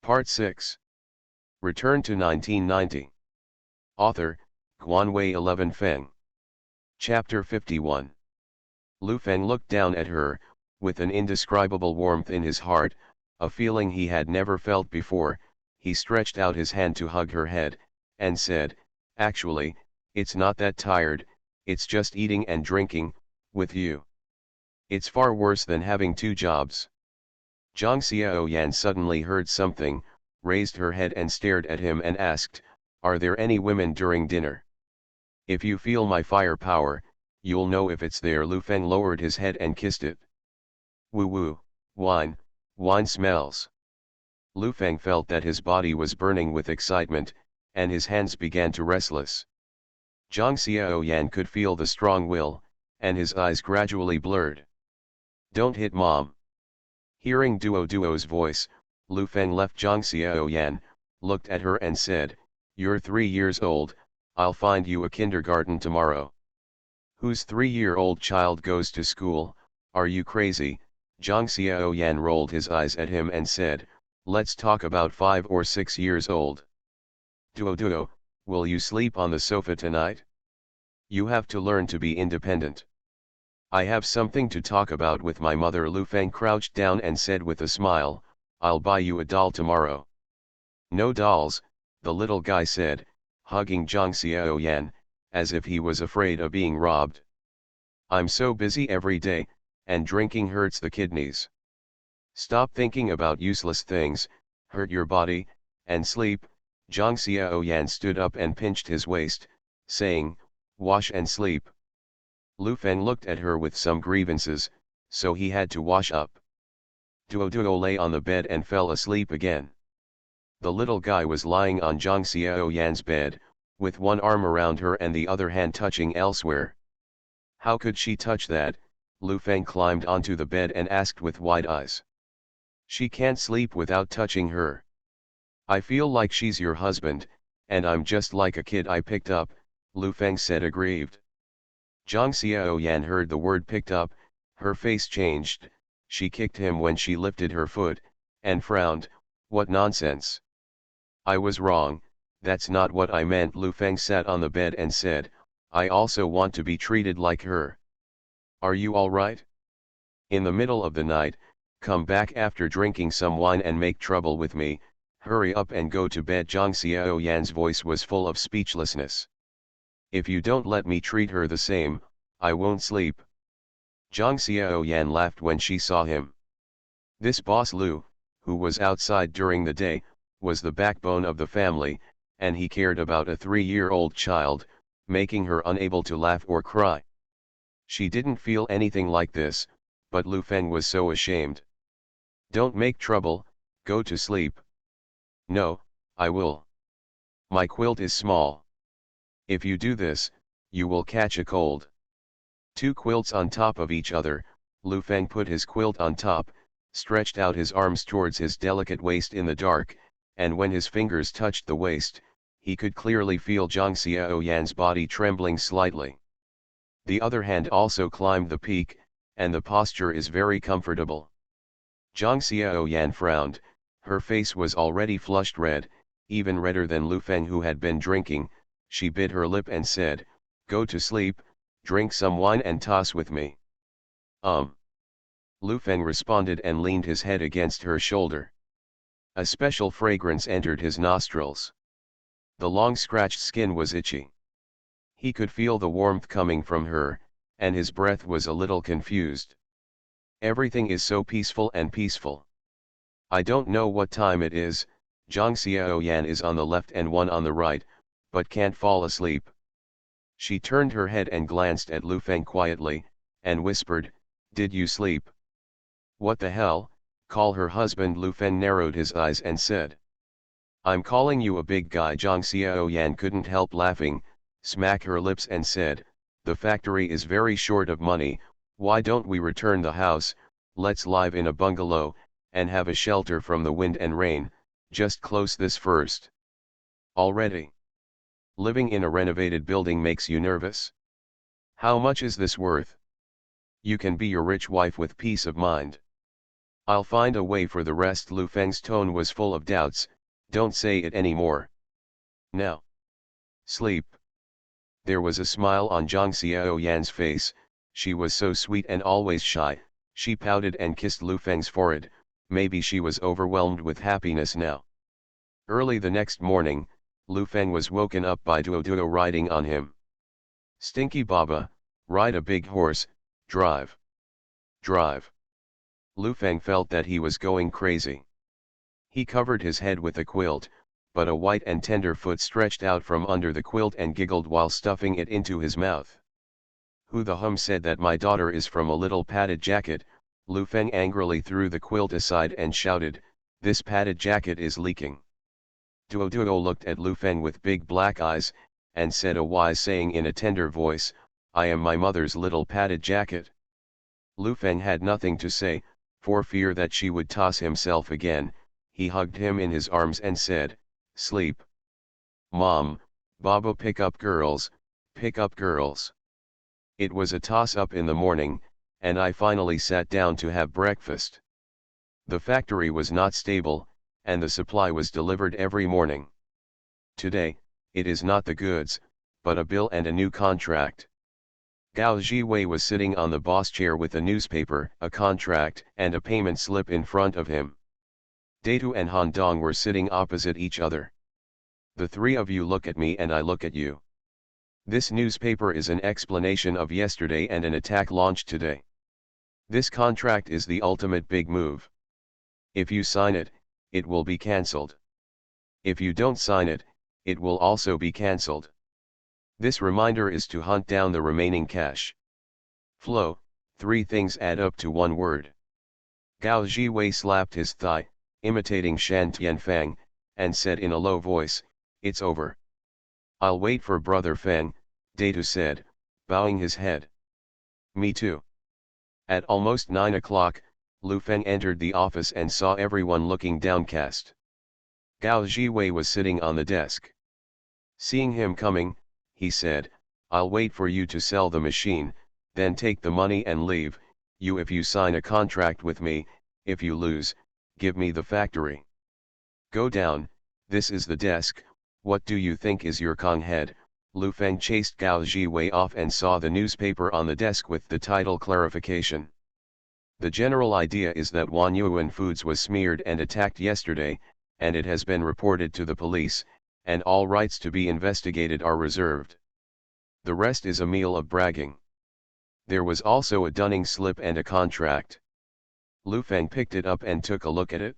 Part 6. Return to 1990. Author, Guanwei 11 Feng. Chapter 51. Lu Feng looked down at her, with an indescribable warmth in his heart, a feeling he had never felt before. He stretched out his hand to hug her head, and said, "Actually, it's not that tired, it's just eating and drinking, with you. It's far worse than having two jobs." Zhang Xiaoyan suddenly heard something, raised her head and stared at him and asked, "Are there any women during dinner? If you feel my firepower, you'll know if it's there." Lu Feng lowered his head and kissed it. "Woo woo, wine smells." Lu Feng felt that his body was burning with excitement, and his hands began to restless. Zhang Xiaoyan could feel the strong will, and his eyes gradually blurred. "Don't hit mom." Hearing Duo's voice, Lu Feng left Zhang Xiaoyan, looked at her and said, "You're 3 years old, I'll find you a kindergarten tomorrow." "Whose 3-year-old child goes to school, are you crazy?" Zhang Xiaoyan rolled his eyes at him and said, "Let's talk about 5 or 6 years old." Duo, will you sleep on the sofa tonight? You have to learn to be independent. I have something to talk about with my mother." Lu Feng crouched down and said with a smile, "I'll buy you a doll tomorrow." "No dolls," the little guy said, hugging Zhang Xiaoyan, as if he was afraid of being robbed. "I'm so busy every day, and drinking hurts the kidneys. Stop thinking about useless things, hurt your body, and sleep." Zhang Xiaoyan stood up and pinched his waist, saying, "Wash and sleep." Lu Feng looked at her with some grievances, so he had to wash up. Duo lay on the bed and fell asleep again. The little guy was lying on Zhang Xiaoyan's bed, with one arm around her and the other hand touching elsewhere. "How could she touch that?" Lu Feng climbed onto the bed and asked with wide eyes. "She can't sleep without touching her." "I feel like she's your husband, and I'm just like a kid I picked up," Lu Feng said aggrieved. Zhang Xiaoyan heard the word picked up, her face changed. She kicked him when she lifted her foot, and frowned. "What nonsense. I was wrong, that's not what I meant." Lu Feng sat on the bed and said, "I also want to be treated like her. Are you all right? In the middle of the night, come back after drinking some wine and make trouble with me. Hurry up and go to bed." Zhang Xiaoyan's voice was full of speechlessness. "If you don't let me treat her the same, I won't sleep." Zhang Xiaoyan laughed when she saw him. This boss Lu, who was outside during the day, was the backbone of the family, and he cared about a 3-year-old child, making her unable to laugh or cry. She didn't feel anything like this, but Lu Feng was so ashamed. "Don't make trouble, go to sleep." "No, I will. My quilt is small. If you do this, you will catch a cold." 2 quilts on top of each other, Lu Feng put his quilt on top, stretched out his arms towards his delicate waist in the dark, and when his fingers touched the waist, he could clearly feel Zhang Xiaoyan's body trembling slightly. The other hand also climbed the peak, and the posture is very comfortable. Zhang Xiaoyan frowned, her face was already flushed red, even redder than Lu Feng who had been drinking. She bit her lip and said, "Go to sleep, drink some wine and toss with me." Lu Feng responded and leaned his head against her shoulder. A special fragrance entered his nostrils. The long scratched skin was itchy. He could feel the warmth coming from her, and his breath was a little confused. Everything is so peaceful and peaceful. I don't know what time it is. Zhang Xiaoyan is on the left and one on the right, but can't fall asleep. She turned her head and glanced at Lu Feng quietly, and whispered, "Did you sleep?" "What the hell, call her husband." Lu Feng narrowed his eyes and said, "I'm calling you a big guy." Zhang Xiaoyan couldn't help laughing, smacked her lips and said, "The factory is very short of money, why don't we return the house? Let's live in a bungalow, and have a shelter from the wind and rain. Just close this first." "Already? Living in a renovated building makes you nervous? How much is this worth? You can be your rich wife with peace of mind." I'll find a way for the rest. Lu Feng's tone was full of doubts. Don't say it anymore. Now. Sleep. There was a smile on Zhang Xiaoyan's face. She was so sweet and always shy. She pouted and kissed Lu Feng's forehead. Maybe she was overwhelmed with happiness now. Early the next morning, Lu Feng was woken up by Duo Duo riding on him. Stinky Baba, ride a big horse, drive. Drive. Lu Feng felt that he was going crazy. He covered his head with a quilt, but a white and tender foot stretched out from under the quilt and giggled while stuffing it into his mouth. Who the hum said that my daughter is from a little padded jacket? Lu Feng angrily threw the quilt aside and shouted, this padded jacket is leaking. Duo Duo looked at Lu Feng with big black eyes, and said a wise saying in a tender voice, I am my mother's little padded jacket. Lu Feng had nothing to say, for fear that she would toss himself again. He hugged him in his arms and said, sleep. Mom, Baba, pick up girls, pick up girls. It was a toss-up in the morning, and I finally sat down to have breakfast. The factory was not stable, and the supply was delivered every morning. Today, it is not the goods, but a bill and a new contract. Gao Jiwei was sitting on the boss chair with a newspaper, a contract, and a payment slip in front of him. Datu and Han Dong were sitting opposite each other. The three of you look at me and I look at you. This newspaper is an explanation of yesterday and an attack launched today. This contract is the ultimate big move. If you sign it, it will be cancelled. If you don't sign it, it will also be cancelled. This reminder is to hunt down the remaining cash flow. Three things add up to one word. Gao Jiwei slapped his thigh, imitating Shan Tianfang, and said in a low voice, it's over. I'll wait for Brother Feng, Datu said, bowing his head. Me too. At almost 9 o'clock, Lu Feng entered the office and saw everyone looking downcast. Gao Jiwei was sitting on the desk. Seeing him coming, he said, I'll wait for you to sell the machine, then take the money and leave. You, if you sign a contract with me, if you lose, give me the factory. Go down, this is the desk. What do you think is your Kong head? Lu Feng chased Gao Jiwei off and saw the newspaper on the desk with the title clarification. The general idea is that Wan Yuan Foods was smeared and attacked yesterday, and it has been reported to the police, and all rights to be investigated are reserved. The rest is a meal of bragging. There was also a dunning slip and a contract. Lu Feng picked it up and took a look at it.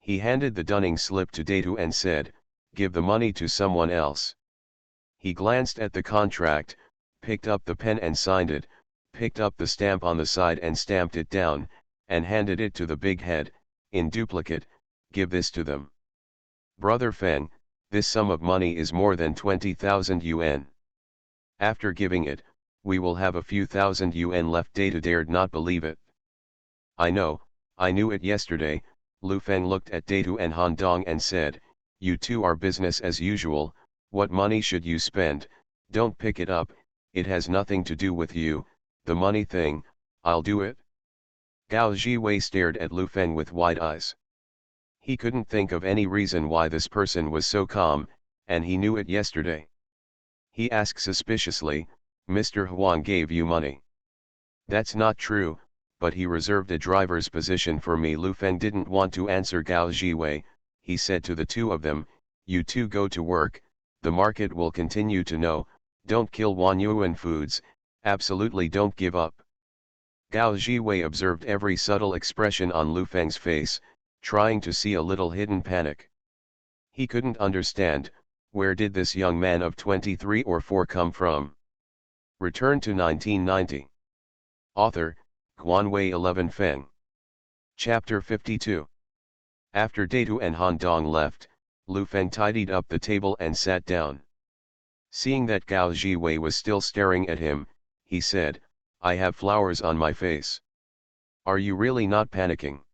He handed the dunning slip to Datu and said, give the money to someone else. He glanced at the contract, picked up the pen and signed it, picked up the stamp on the side and stamped it down, and handed it to the big head, in duplicate, give this to them. Brother Feng, this sum of money is more than 20,000 yuan. After giving it, we will have a few thousand yuan left. Datu dared not believe it. I knew it yesterday. Lu Feng looked at Datu and Han Dong and said, you two are business as usual. What money should you spend? Don't pick it up, it has nothing to do with you. The money thing, I'll do it. Gao Jiwei stared at Lu Feng with wide eyes. He couldn't think of any reason why this person was so calm, and he knew it yesterday. He asked suspiciously, Mr. Huang gave you money? That's not true, but he reserved a driver's position for me. Lu Feng didn't want to answer Gao Jiwei. He said to the two of them, you two go to work, the market will continue to know, don't kill Wan Yuan Foods, absolutely don't give up. Gao Jiwei observed every subtle expression on Lu Feng's face, trying to see a little hidden panic. He couldn't understand, where did this young man of 23 or 4 come from? Return to 1990. Author, Guanwei 11 Feng. Chapter 52. After Datu and Han Dong left, Lu Feng tidied up the table and sat down. Seeing that Gao Jiwei was still staring at him, he said, I have flowers on my face. Are you really not panicking?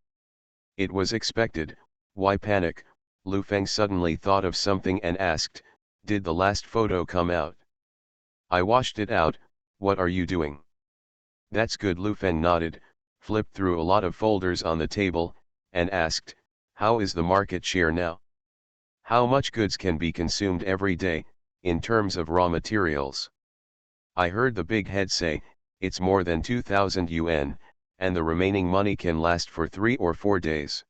It was expected, why panic? Lu Feng suddenly thought of something and asked, did the last photo come out? I washed it out. What are you doing? That's good. Lu Feng nodded, flipped through a lot of folders on the table, and asked, "How is the market share now? How much goods can be consumed every day, in terms of raw materials?" I heard the big head say, "It's more than 2,000 yuan, and the remaining money can last for 3 or 4 days.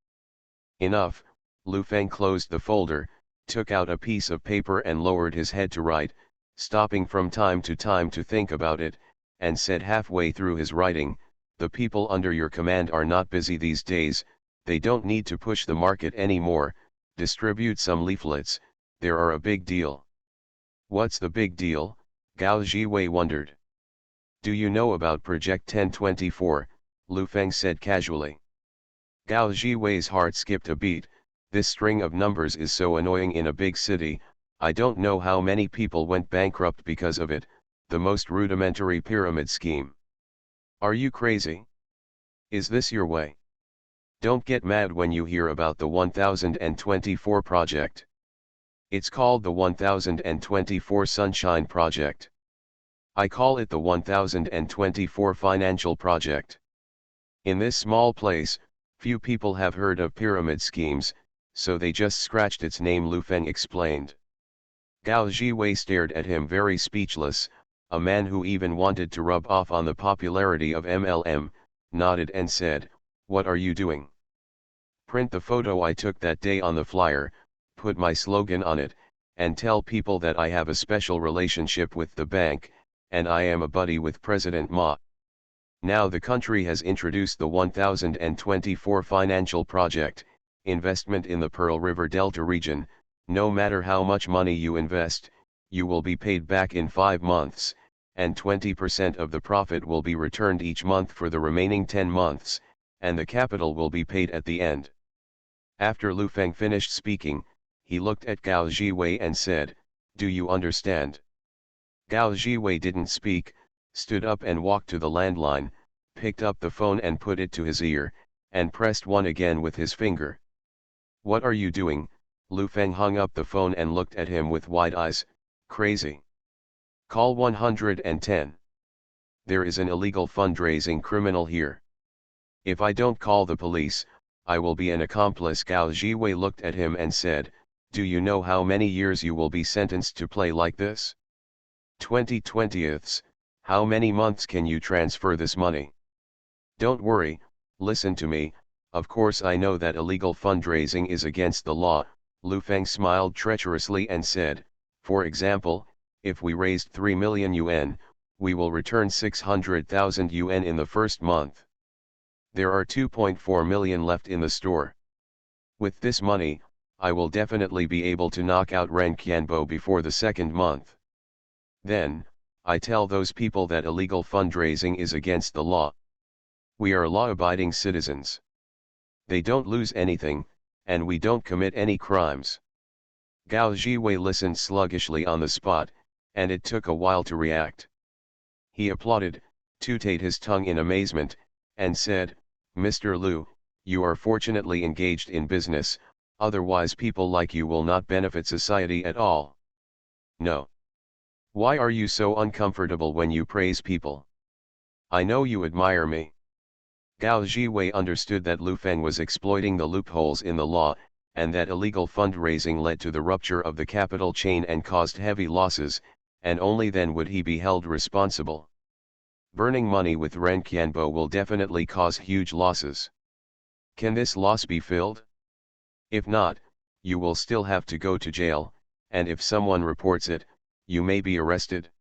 Enough." Lu Feng closed the folder, took out a piece of paper and lowered his head to write, stopping from time to time to think about it, and said halfway through his writing, "The people under your command are not busy these days, they don't need to push the market anymore, distribute some leaflets, there are a big deal." "What's the big deal?" Gao Jiwei wondered. "Do you know about Project 1024, Lu Feng said casually. Gao Jiwei's heart skipped a beat. This string of numbers is so annoying in a big city, I don't know how many people went bankrupt because of it, the most rudimentary pyramid scheme. Are you crazy? Is this your way? Don't get mad when you hear about the 1024 project. It's called the 1024 Sunshine Project. I call it the 1024 Financial Project. In this small place, few people have heard of pyramid schemes, so they just scratched its name," Lu Feng explained. Gao Jiwei stared at him very speechless. A man who even wanted to rub off on the popularity of MLM, nodded and said, "What are you doing?" "Print the photo I took that day on the flyer, put my slogan on it, and tell people that I have a special relationship with the bank, and I am a buddy with President Ma. Now the country has introduced the 1024 Financial Project, investment in the Pearl River Delta region. No matter how much money you invest, you will be paid back in 5 months, and 20% of the profit will be returned each month for the remaining 10 months, and the capital will be paid at the end." After Lu Feng finished speaking, he looked at Gao Jiwei and said, "Do you understand?" Gao Jiwei didn't speak, stood up and walked to the landline, picked up the phone and put it to his ear, and pressed 1 again with his finger. "What are you doing?" Lu Feng hung up the phone and looked at him with wide eyes. "Crazy. Call 110. There is an illegal fundraising criminal here. If I don't call the police, I will be an accomplice." Gao Jiwei looked at him and said, "Do you know how many years you will be sentenced to play like this? 20/20ths, how many months can you transfer this money? Don't worry, listen to me, of course I know that illegal fundraising is against the law." Lu Feng smiled treacherously and said, "For example, if we raised 3 million yuan, we will return 600,000 yuan in the first month. There are 2.4 million left in the store. With this money, I will definitely be able to knock out Ren Qianbo before the second month. Then, I tell those people that illegal fundraising is against the law. We are law-abiding citizens. They don't lose anything, and we don't commit any crimes." Gao Jiwei listened sluggishly on the spot, and it took a while to react. He applauded, tooted his tongue in amazement, and said, "Mr. Lu, you are fortunately engaged in business, otherwise people like you will not benefit society at all. No. Why are you so uncomfortable when you praise people? I know you admire me." Gao Jiwei understood that Lu Feng was exploiting the loopholes in the law, and that illegal fundraising led to the rupture of the capital chain and caused heavy losses, and only then would he be held responsible. Burning money with Ren Qianbo will definitely cause huge losses. Can this loss be filled? If not, you will still have to go to jail, and if someone reports it, you may be arrested.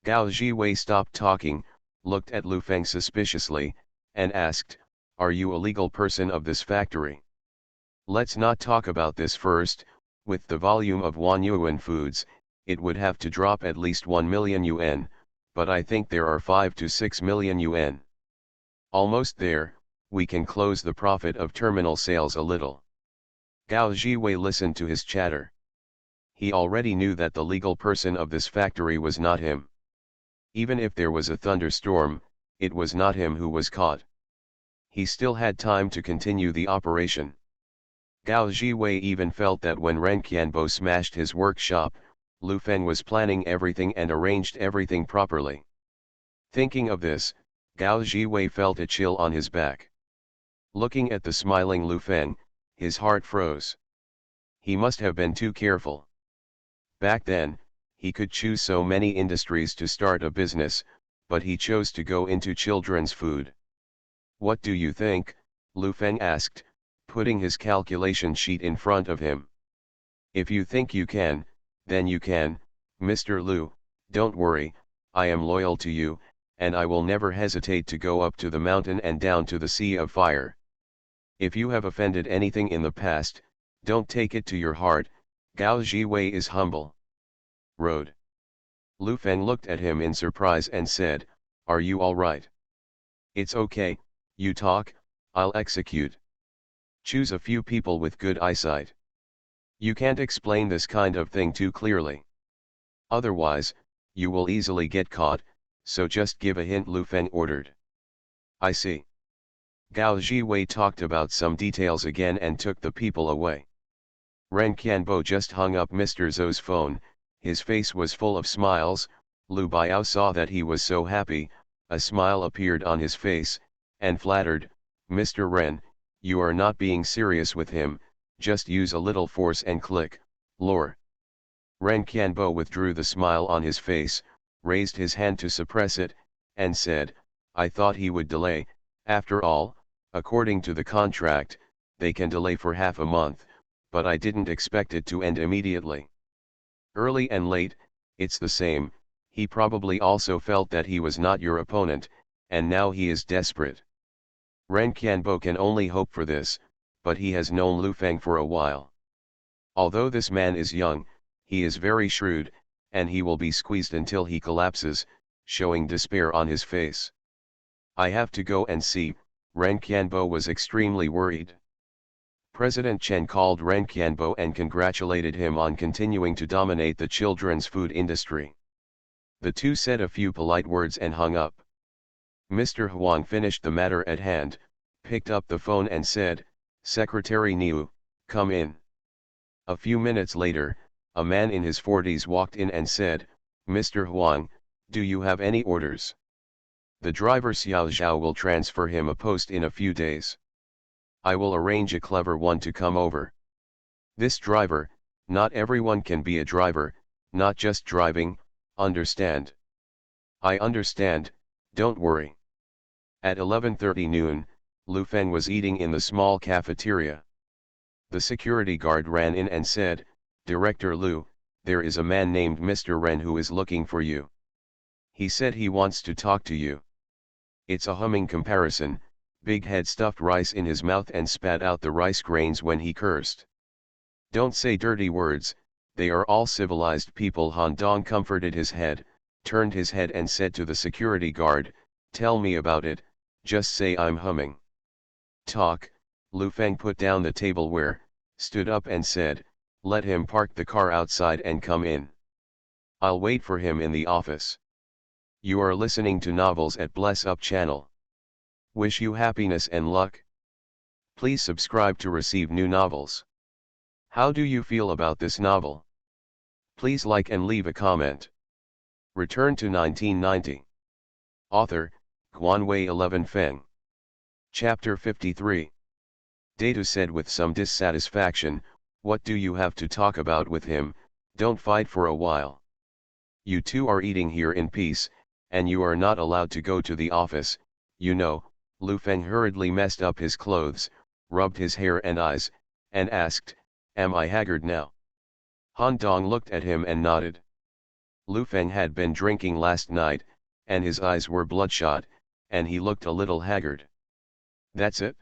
Gao Jiwei stopped talking, looked at Lu Feng suspiciously, and asked, "Are you a legal person of this factory? Let's not talk about this first. With the volume of Wanyuan Foods, it would have to drop at least 1 million yuan, but I think there are 5 to 6 million yuan. Almost there, we can close the profit of terminal sales a little." Gao Jiwei listened to his chatter. He already knew that the legal person of this factory was not him. Even if there was a thunderstorm, it was not him who was caught. He still had time to continue the operation. Gao Jiwei even felt that when Ren Qianbo smashed his workshop, Lu Feng was planning everything and arranged everything properly. Thinking of this, Gao Jiwei felt a chill on his back. Looking at the smiling Lu Feng, his heart froze. He must have been too careful. Back then, he could choose so many industries to start a business, but he chose to go into children's food. What do you think? Lu Feng asked, putting his calculation sheet in front of him. If you think you can, then you can, Mr. Lu, don't worry, I am loyal to you, and I will never hesitate to go up to the mountain and down to the sea of fire. If you have offended anything in the past, don't take it to your heart. Gao Jiwei is humble. Road. Lu Feng looked at him in surprise and said, are you alright? It's okay, you talk, I'll execute. Choose a few people with good eyesight. You can't explain this kind of thing too clearly. Otherwise, you will easily get caught, so just give a hint, Lu Feng ordered. I see. Gao Jiwei talked about some details again and took the people away. Ren Qianbo just hung up Mr. Zhou's phone, his face was full of smiles. Lu Biao saw that he was so happy, a smile appeared on his face, and flattered, Mr. Ren, you are not being serious with him, just use a little force and click, lore. Ren Qianbo withdrew the smile on his face, raised his hand to suppress it, and said, I thought he would delay. After all, according to the contract, they can delay for half a month, but I didn't expect it to end immediately. Early and late, it's the same. He probably also felt that he was not your opponent, and now he is desperate. Ren Qianbo can only hope for this, but he has known Lu Feng for a while. Although this man is young, he is very shrewd, and he will be squeezed until he collapses, showing despair on his face. I have to go and see. Ren Qianbo was extremely worried. President Chen called Ren Qianbo and congratulated him on continuing to dominate the children's food industry. The two said a few polite words and hung up. Mr. Huang finished the matter at hand, picked up the phone and said, Secretary Niu, come in. A few minutes later, a man in his 40s walked in and said, Mr. Huang, do you have any orders? The driver Xiao Zhao will transfer him a post in a few days. I will arrange a clever one to come over. This driver, not everyone can be a driver, not just driving, understand? I understand, don't worry. At 11:30 noon, Lu Feng was eating in the small cafeteria. The security guard ran in and said, Director Lu, there is a man named Mr. Ren who is looking for you. He said he wants to talk to you. It's a humming comparison. Big Head stuffed rice in his mouth and spat out the rice grains when he cursed. Don't say dirty words, they are all civilized people. Han Dong comforted his head, turned his head and said to the security guard, tell me about it, just say I'm humming. Talk. Lu Feng put down the tableware, stood up and said, let him park the car outside and come in. I'll wait for him in the office. You are listening to Novels at Bless Up channel. Wish you happiness and luck. Please subscribe to receive new novels. How do you feel about this novel? Please like and leave a comment. Return to 1990. Author, Guanwei 11 Feng. Chapter 53. Datu said with some dissatisfaction, what do you have to talk about with him? Don't fight for a while. You two are eating here in peace, and you are not allowed to go to the office, you know. Lu Feng hurriedly messed up his clothes, rubbed his hair and eyes, and asked, am I haggard now? Han Dong looked at him and nodded. Lu Feng had been drinking last night, and his eyes were bloodshot, and he looked a little haggard. That's it?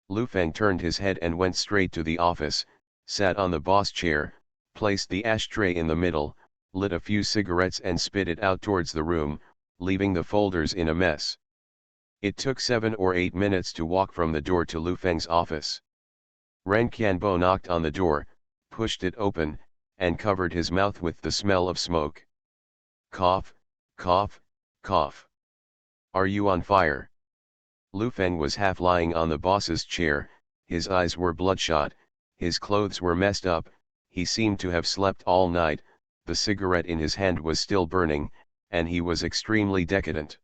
Lu Feng turned his head and went straight to the office, sat on the boss chair, placed the ashtray in the middle, lit a few cigarettes and spit it out towards the room, leaving the folders in a mess. It took 7 or 8 minutes to walk from the door to Lu Feng's office. Ren Qianbo knocked on the door, pushed it open, and covered his mouth with the smell of smoke. Cough, cough, cough. Are you on fire? Lu Feng was half lying on the boss's chair, his eyes were bloodshot, his clothes were messed up, he seemed to have slept all night, the cigarette in his hand was still burning, and he was extremely decadent.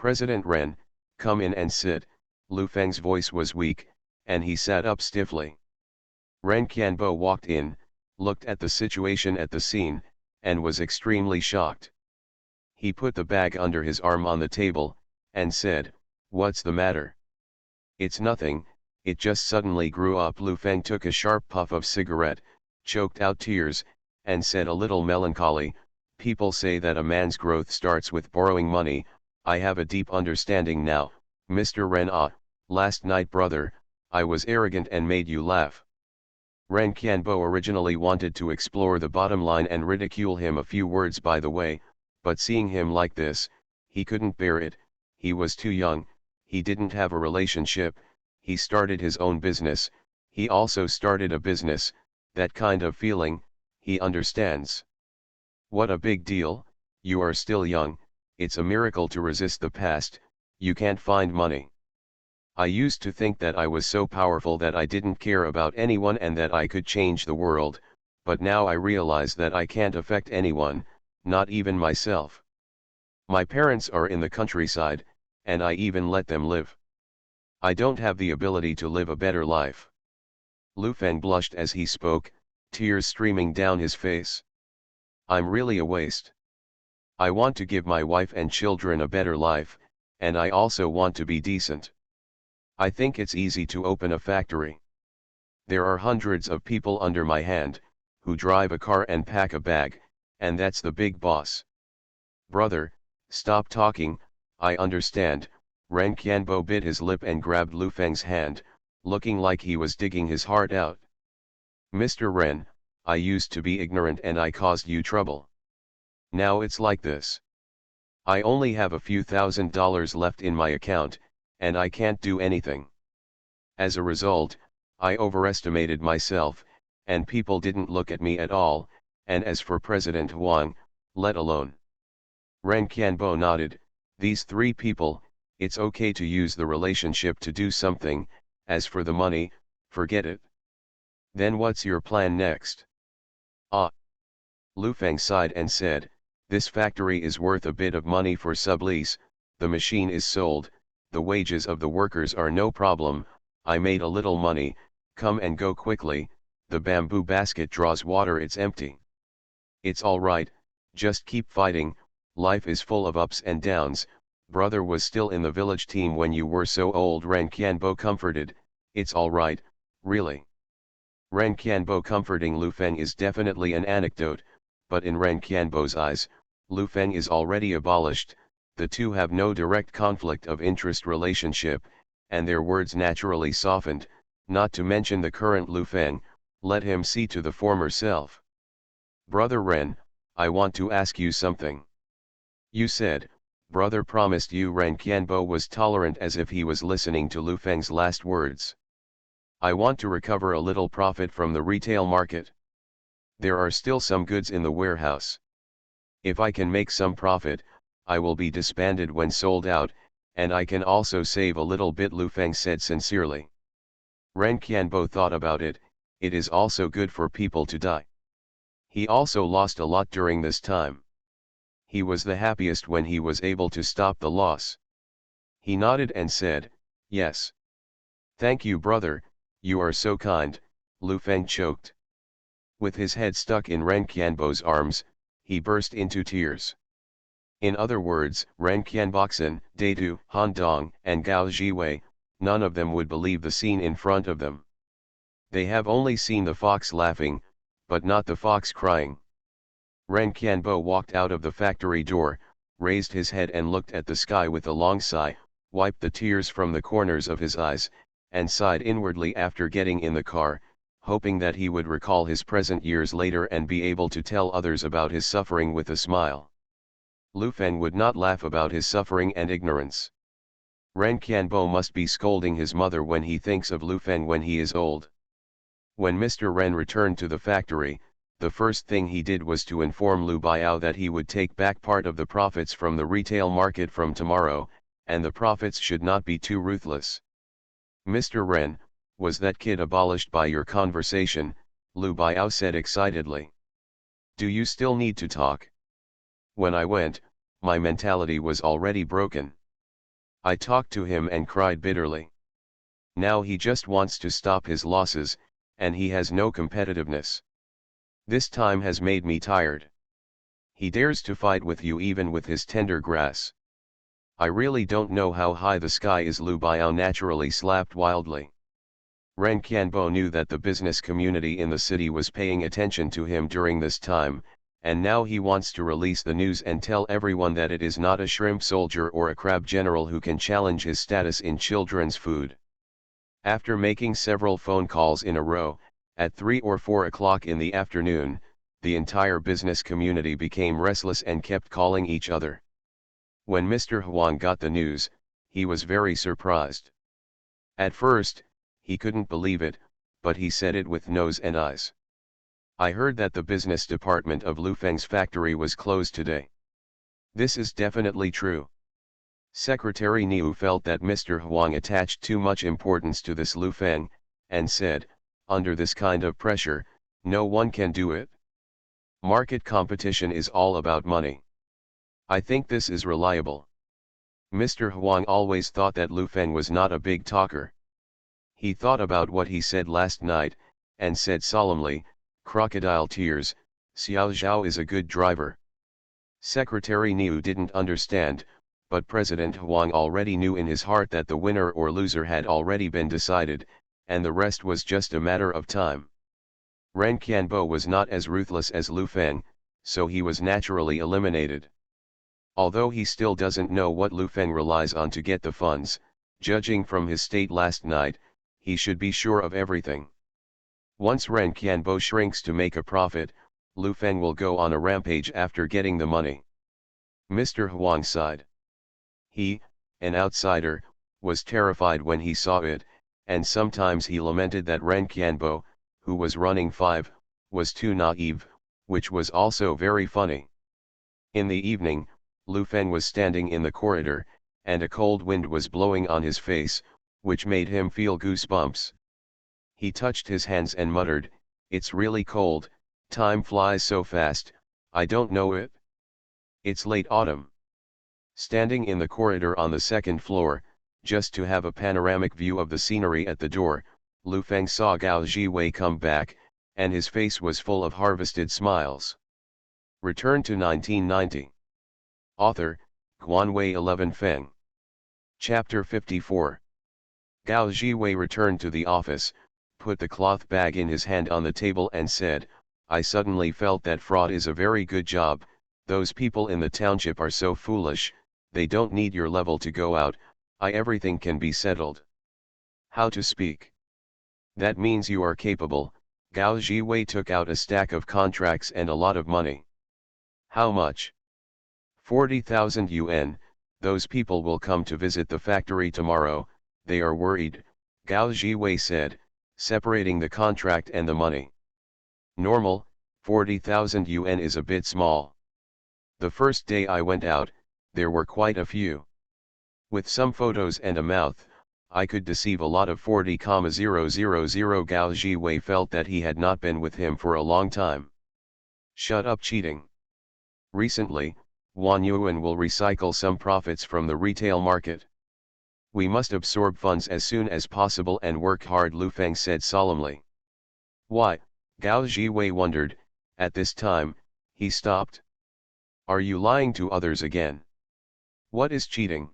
President Ren, come in and sit. Lu Feng's voice was weak, and he sat up stiffly. Ren Qianbo walked in, looked at the situation at the scene, and was extremely shocked. He put the bag under his arm on the table, and said, "What's the matter?" "It's nothing, it just suddenly grew up." Lu Feng took a sharp puff of cigarette, choked out tears, and said a little melancholy, "People say that a man's growth starts with borrowing money. I have a deep understanding now, Mr. Ren. Last night, brother, I was arrogant and made you laugh." Ren Qianbo originally wanted to explore the bottom line and ridicule him a few words by the way, but seeing him like this, he couldn't bear it. He was too young, he didn't have a relationship, he started his own business, he also started a business, that kind of feeling, he understands. "What a big deal, you are still young, it's a miracle to resist the past, you can't find money. I used to think that I was so powerful that I didn't care about anyone and that I could change the world, but now I realize that I can't affect anyone, not even myself. My parents are in the countryside, and I even let them live. I don't have the ability to live a better life." Lu Feng blushed as he spoke, tears streaming down his face. "I'm really a waste. I want to give my wife and children a better life, and I also want to be decent. I think it's easy to open a factory. There are hundreds of people under my hand, who drive a car and pack a bag, and that's the big boss." "Brother, stop talking, I understand." Ren Qianbo bit his lip and grabbed Lu Feng's hand, looking like he was digging his heart out. "Mr. Ren, I used to be ignorant and I caused you trouble. Now it's like this. I only have a few $1,000s left in my account, and I can't do anything. As a result, I overestimated myself, and people didn't look at me at all, and as for President Huang, let alone." Ren Qianbo nodded. "These three people, it's okay to use the relationship to do something, as for the money, forget it. Then what's your plan next?" Lu Feng sighed and said, "This factory is worth a bit of money for sublease, the machine is sold, the wages of the workers are no problem, I made a little money, come and go quickly, the bamboo basket draws water, it's empty. It's all right, just keep fighting, life is full of ups and downs. Brother was still in the village team when you were so old." Ren Qianbo comforted, "It's all right, really." Ren Qianbo comforting Lu Feng is definitely an anecdote, but in Ren Qianbo's eyes, Lu Feng is already abolished, the two have no direct conflict of interest relationship, and their words naturally softened, not to mention the current Lu Feng, let him see to the former self. "Brother Ren, I want to ask you something. You said, brother promised you." Ren Qianbo was tolerant as if he was listening to Lu Feng's last words. "I want to recover a little profit from the retail market. There are still some goods in the warehouse. If I can make some profit, I will be disbanded when sold out, and I can also save a little bit," Lu Feng said sincerely. Ren Qianbo thought about it, it is also good for people to die. He also lost a lot during this time. He was the happiest when he was able to stop the loss. He nodded and said, "Yes. Thank you, brother, you are so kind." Lu Feng choked. With his head stuck in Ren Qianbo's arms, he burst into tears. In other words, Ren Qianboxen, Daidu, Han Dong, and Gao Jiwei, none of them would believe the scene in front of them. They have only seen the fox laughing, but not the fox crying. Ren Qianbo walked out of the factory door, raised his head and looked at the sky with a long sigh, wiped the tears from the corners of his eyes, and sighed inwardly after getting in the car, hoping that he would recall his present years later and be able to tell others about his suffering with a smile. Lu Feng would not laugh about his suffering and ignorance. Ren Qianbo must be scolding his mother when he thinks of Lu Feng when he is old. When Mr. Ren returned to the factory, the first thing he did was to inform Lu Biao that he would take back part of the profits from the retail market from tomorrow, and the profits should not be too ruthless. "Mr. Ren, was that kid abolished by your conversation?" Lu Biao said excitedly. "Do you still need to talk? When I went, my mentality was already broken. I talked to him and cried bitterly. Now he just wants to stop his losses, and he has no competitiveness. This time has made me tired. He dares to fight with you even with his tender grass. I really don't know how high the sky is. Lu Biao naturally slapped wildly. Ren Qianbo knew that the business community in the city was paying attention to him during this time, and now he wants to release the news and tell everyone that it is not a shrimp soldier or a crab general who can challenge his status in children's food. After making several phone calls in a row, at 3 or 4 o'clock in the afternoon, the entire business community became restless and kept calling each other. When Mr. Huang got the news, he was very surprised. At first, he couldn't believe it, but he said it with nose and eyes. I heard that the business department of Lu Feng's factory was closed today. This is definitely true. Secretary Niu felt that Mr. Huang attached too much importance to this Lu Feng, and said, under this kind of pressure, no one can do it. Market competition is all about money. I think this is reliable. Mr. Huang always thought that Lu Feng was not a big talker. He thought about what he said last night, and said solemnly, crocodile tears, Xiao Zhao is a good driver. Secretary Niu didn't understand, but President Huang already knew in his heart that the winner or loser had already been decided, and the rest was just a matter of time. Ren Qianbo was not as ruthless as Lu Feng, so he was naturally eliminated. Although he still doesn't know what Lu Feng relies on to get the funds, judging from his state last night, he should be sure of everything. Once Ren Qianbo shrinks to make a profit, Lu Feng will go on a rampage after getting the money. Mr. Huang sighed. He, an outsider, was terrified when he saw it, and sometimes he lamented that Ren Qianbo, who was running 5, was too naive, which was also very funny. In the evening, Lu Feng was standing in the corridor, and a cold wind was blowing on his face, which made him feel goosebumps. He touched his hands and muttered, "It's really cold, time flies so fast, I don't know it. It's late autumn." Standing in the corridor on the second floor, just to have a panoramic view of the scenery at the door, Lu Feng saw Gao Jiwei come back, and his face was full of harvested smiles. Return to 1990. Author, Guanwei 11 Feng. Chapter 54. Gao Jiwei returned to the office, put the cloth bag in his hand on the table and said, "I suddenly felt that fraud is a very good job. Those people in the township are so foolish, they don't need your level to go out, everything can be settled." How to speak. That means you are capable. Gao Jiwei took out a stack of contracts and a lot of money. How much? 40,000 yuan, those people will come to visit the factory tomorrow, they are worried, Gao Jiwei said, separating the contract and the money. Normal, 40,000 yuan is a bit small. The first day I went out, there were quite a few. With some photos and a mouth, I could deceive a lot of 40,000. Gao Jiwei felt that he had not been with him for a long time. Shut up cheating. Recently, Wan Yuan will recycle some profits from the retail market. We must absorb funds as soon as possible and work hard, Lu Feng said solemnly. Why? Gao Jiwei wondered. At this time, he stopped. Are you lying to others again? What is cheating?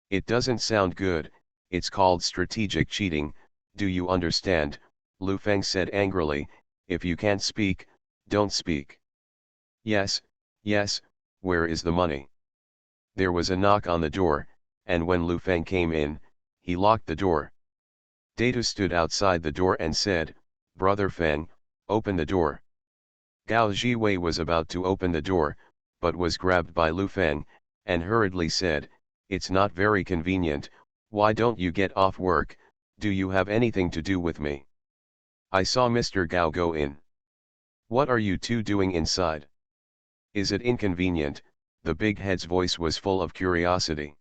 It doesn't sound good. It's called strategic cheating, do you understand? Lu Feng said angrily. If you can't speak, don't speak. Yes, yes, where is the money? There was a knock on the door, and when Lu Feng came in, he locked the door. Data stood outside the door and said, "Brother Feng, open the door." Gao Jiwei was about to open the door, but was grabbed by Lu Feng, and hurriedly said, "It's not very convenient. Why don't you get off work? Do you have anything to do with me? I saw Mr. Gao go in. What are you two doing inside? Is it inconvenient?" The big head's voice was full of curiosity.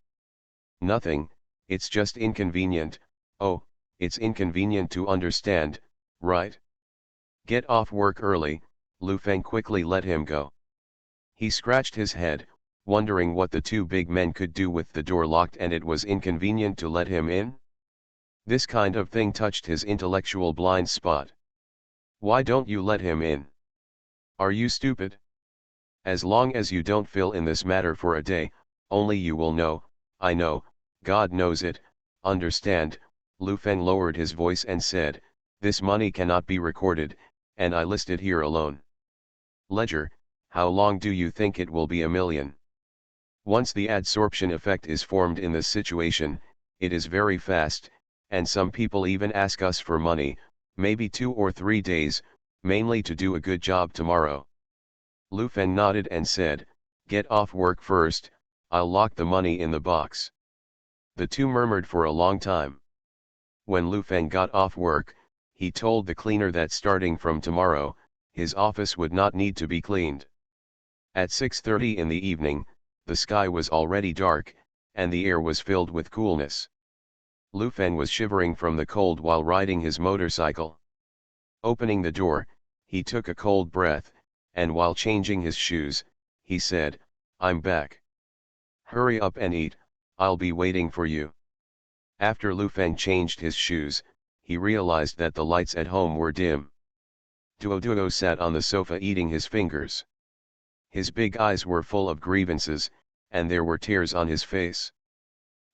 "Nothing, it's just inconvenient." "Oh, it's inconvenient to understand, right? Get off work early." Lu Feng quickly let him go. He scratched his head. wondering what the two big men could do with the door locked and it was inconvenient to let him in. This kind of thing touched his intellectual blind spot. Why don't you let him in? Are you stupid? As long as you don't fill in this matter for a day, only you will know, I know, God knows it, understand. Lu Feng lowered his voice and said, this money cannot be recorded, and I list it here alone. Ledger, how long do you think it will be $1 million? Once the adsorption effect is formed in this situation, it is very fast, and some people even ask us for money, maybe 2 or 3 days, mainly to do a good job tomorrow. Lu Feng nodded and said, get off work first, I'll lock the money in the box. The two murmured for a long time. When Lu Feng got off work, he told the cleaner that starting from tomorrow, his office would not need to be cleaned. At 6:30 in the evening, the sky was already dark, and the air was filled with coolness. Lu Feng was shivering from the cold while riding his motorcycle. Opening the door, he took a cold breath, and while changing his shoes, he said, I'm back. Hurry up and eat, I'll be waiting for you. After Lu Feng changed his shoes, he realized that the lights at home were dim. Duo sat on the sofa eating his fingers. His big eyes were full of grievances, and there were tears on his face.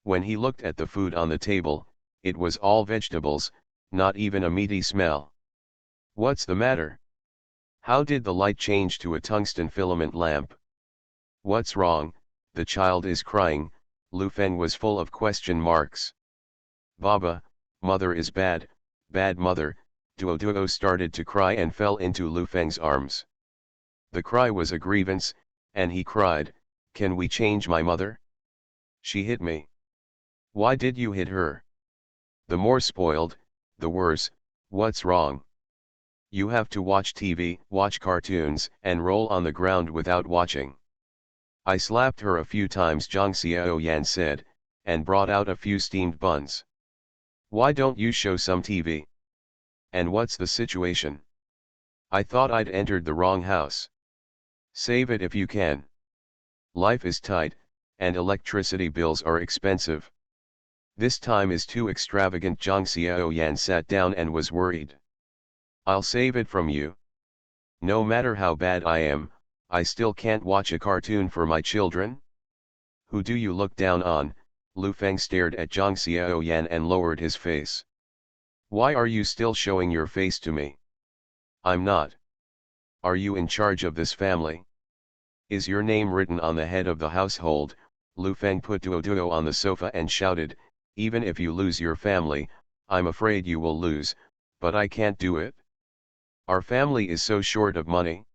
When he looked at the food on the table, it was all vegetables, not even a meaty smell. What's the matter? How did the light change to a tungsten filament lamp? What's wrong? The child is crying. Lu Feng was full of question marks. Baba, mother is bad, bad mother. Duo started to cry and fell into Lu Feng's arms. The cry was a grievance, and he cried, can we change my mother? She hit me. Why did you hit her? The more spoiled, the worse. What's wrong? You have to watch TV, watch cartoons, and roll on the ground without watching. I slapped her a few times, Zhang Xiaoyan said, and brought out a few steamed buns. Why don't you show some TV? And what's the situation? I thought I'd entered the wrong house. Save it if you can. Life is tight, and electricity bills are expensive. This time is too extravagant. Zhang Xiaoyan sat down and was worried. I'll save it from you. No matter how bad I am, I still can't watch a cartoon for my children. Who do you look down on? Lu Feng stared at Zhang Xiaoyan and lowered his face. Why are you still showing your face to me? I'm not. Are you in charge of this family? Is your name written on the head of the household? Lu Feng put Duo on the sofa and shouted, even if you lose your family, I'm afraid you will lose, but I can't do it. Our family is so short of money.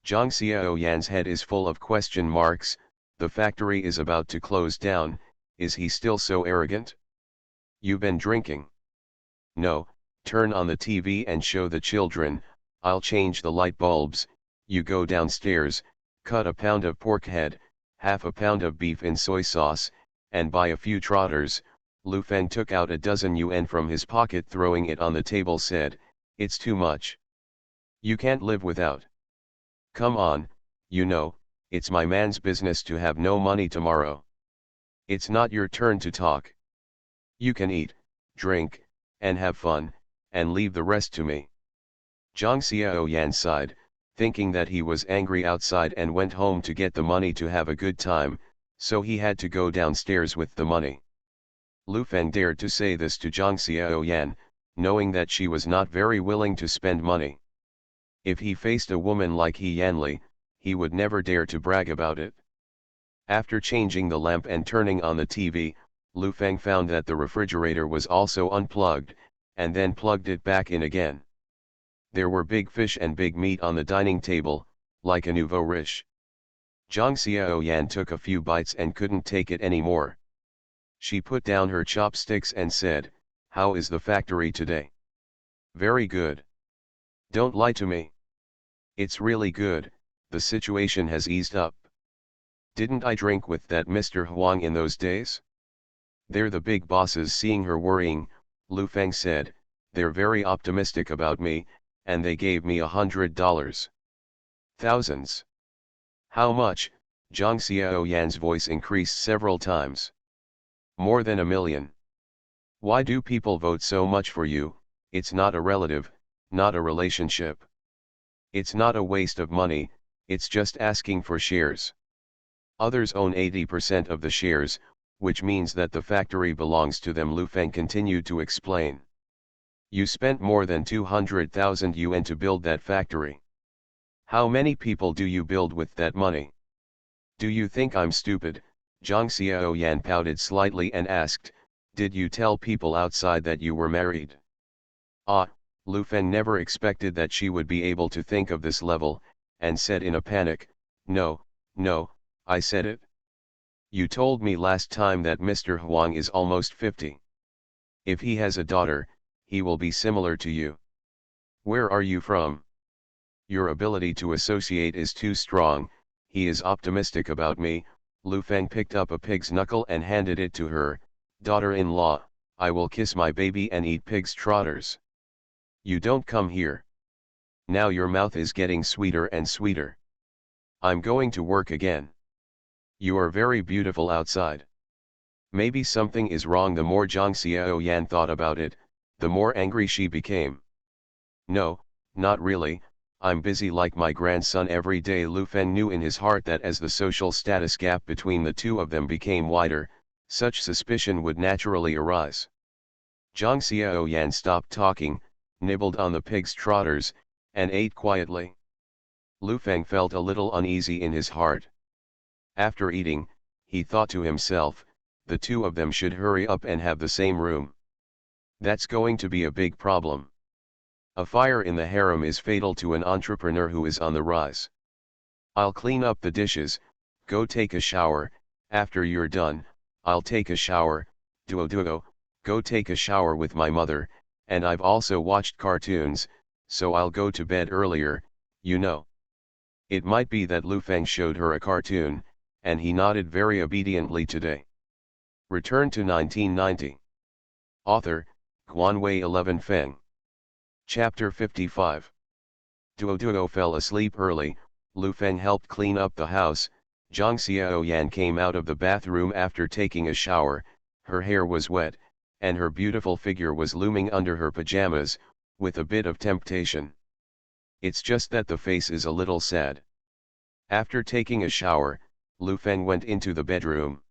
Zhang Xiaoyan's head is full of question marks. The factory is about to close down. Is he still so arrogant? You've been drinking. No, turn on the TV and show the children. I'll change the light bulbs. You go downstairs, cut a pound of pork head, half a pound of beef in soy sauce, and buy a few trotters. Lu Feng took out a dozen yuan from his pocket, throwing it on the table, said, it's too much. You can't live without. Come on, you know, it's my man's business to have no money tomorrow. It's not your turn to talk. You can eat, drink, and have fun, and leave the rest to me. Zhang Xiaoyan sighed, thinking that he was angry outside and went home to get the money to have a good time, so he had to go downstairs with the money. Lu Feng dared to say this to Zhang Xiaoyan, knowing that she was not very willing to spend money. If he faced a woman like He Yanli, he would never dare to brag about it. After changing the lamp and turning on the TV, Lu Feng found that the refrigerator was also unplugged, and then plugged it back in again. There were big fish and big meat on the dining table, like a nouveau riche. Zhang Xiaoyan took a few bites and couldn't take it anymore. She put down her chopsticks and said, how is the factory today? Very good. Don't lie to me. It's really good, the situation has eased up. Didn't I drink with that Mr. Huang in those days? They're the big bosses. Seeing her worrying, Lu Feng said, they're very optimistic about me, and they gave me $100. Thousands. How much? Zhang Xiaoyan's voice increased several times. More than 1 million. Why do people vote so much for you? It's not a relative, not a relationship. It's not a waste of money, it's just asking for shares. Others own 80% of the shares, which means that the factory belongs to them, Lu Feng continued to explain. You spent more than 200,000 yuan to build that factory. How many people do you build with that money? Do you think I'm stupid? Zhang Xiaoyan pouted slightly and asked, did you tell people outside that you were married? Ah, Lu Feng never expected that she would be able to think of this level, and said in a panic, no, I said it. You told me last time that Mr. Huang is almost 50. If he has a daughter, he will be similar to you. Where are you from? Your ability to associate is too strong. He is optimistic about me. Lu Feng picked up a pig's knuckle and handed it to her. Daughter-in-law, I will kiss my baby and eat pig's trotters. You don't come here. Now your mouth is getting sweeter and sweeter. I'm going to work again. You are very beautiful outside. Maybe something is wrong. The more Zhang Xiaoyan thought about it, the more angry she became. No, not really, I'm busy like my grandson every day. Lu Feng knew in his heart that as the social status gap between the two of them became wider, such suspicion would naturally arise. Zhang Xiaoyan stopped talking, nibbled on the pig's trotters, and ate quietly. Lu Feng felt a little uneasy in his heart. After eating, he thought to himself, the two of them should hurry up and have the same room. That's going to be a big problem. A fire in the harem is fatal to an entrepreneur who is on the rise. I'll clean up the dishes, go take a shower, after you're done, I'll take a shower, duo, go take a shower with my mother, and I've also watched cartoons, so I'll go to bed earlier, you know. It might be that Lu Feng showed her a cartoon, and he nodded very obediently today. Return to 1990. Author, Guanwei 11 Feng. Chapter 55. Duo fell asleep early. Lu Feng helped clean up the house. Zhang Xiaoyan came out of the bathroom after taking a shower. Her hair was wet, and her beautiful figure was looming under her pajamas, with a bit of temptation. It's just that the face is a little sad. After taking a shower, Lu Feng went into the bedroom.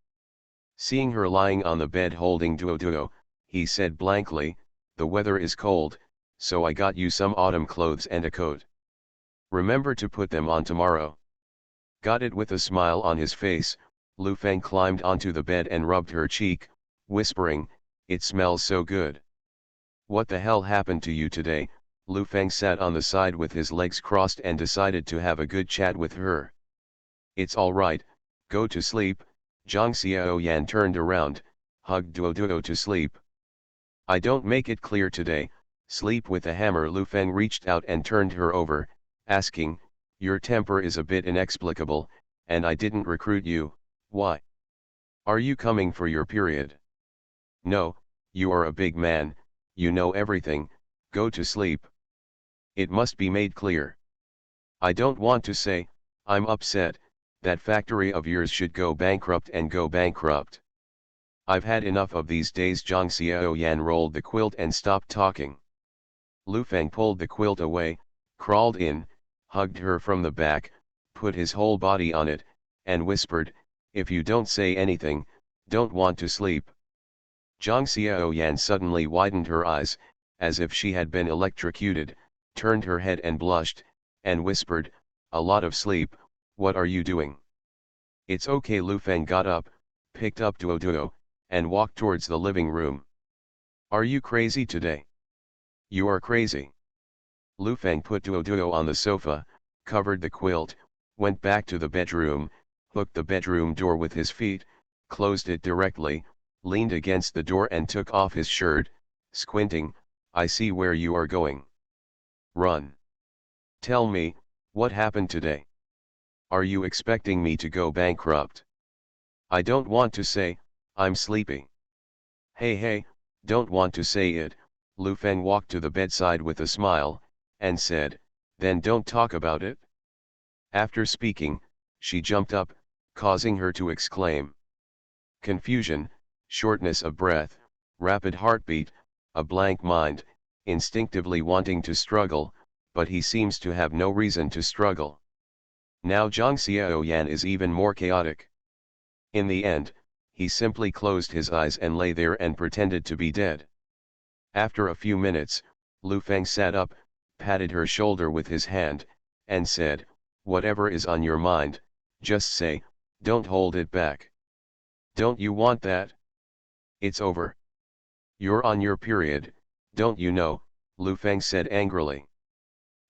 Seeing her lying on the bed holding Duo, he said blankly, the weather is cold, so I got you some autumn clothes and a coat. Remember to put them on tomorrow. Got it. With a smile on his face, Lu Feng climbed onto the bed and rubbed her cheek, whispering, it smells so good. What the hell happened to you today? Lu Feng sat on the side with his legs crossed and decided to have a good chat with her. It's all right, go to sleep. Zhang Xiaoyan turned around, hugged Duo to sleep. I don't make it clear today, sleep with a hammer. Lu Feng reached out and turned her over, asking, your temper is a bit inexplicable, and I didn't recruit you, why? Are you coming for your period? No, you are a big man, you know everything, go to sleep. It must be made clear. I don't want to say, I'm upset, that factory of yours should go bankrupt and go bankrupt. I've had enough of these days. Zhang Xiaoyan rolled the quilt and stopped talking. Lu Feng pulled the quilt away, crawled in, hugged her from the back, put his whole body on it, and whispered, if you don't say anything, don't want to sleep. Zhang Xiaoyan suddenly widened her eyes, as if she had been electrocuted, turned her head and blushed, and whispered, a lot of sleep, what are you doing? It's okay. Lu Feng got up, picked up Duo, and walked towards the living room. Are you crazy today? You are crazy. Lu Feng put Duo on the sofa, covered the quilt, went back to the bedroom, hooked the bedroom door with his feet, closed it directly, leaned against the door and took off his shirt, squinting, I see where you are going. Run. Tell me, what happened today? Are you expecting me to go bankrupt? I don't want to say, I'm sleepy. Hey, don't want to say it. Lu Feng walked to the bedside with a smile, and said, then don't talk about it. After speaking, she jumped up, causing her to exclaim. Confusion, shortness of breath, rapid heartbeat, a blank mind, instinctively wanting to struggle, but he seems to have no reason to struggle. Now Zhang Xiaoyan is even more chaotic. In the end, he simply closed his eyes and lay there and pretended to be dead. After a few minutes, Lu Feng sat up, patted her shoulder with his hand, and said, "Whatever is on your mind, just say, don't hold it back. Don't you want that? It's over. You're on your period, don't you know?" Lu Feng said angrily.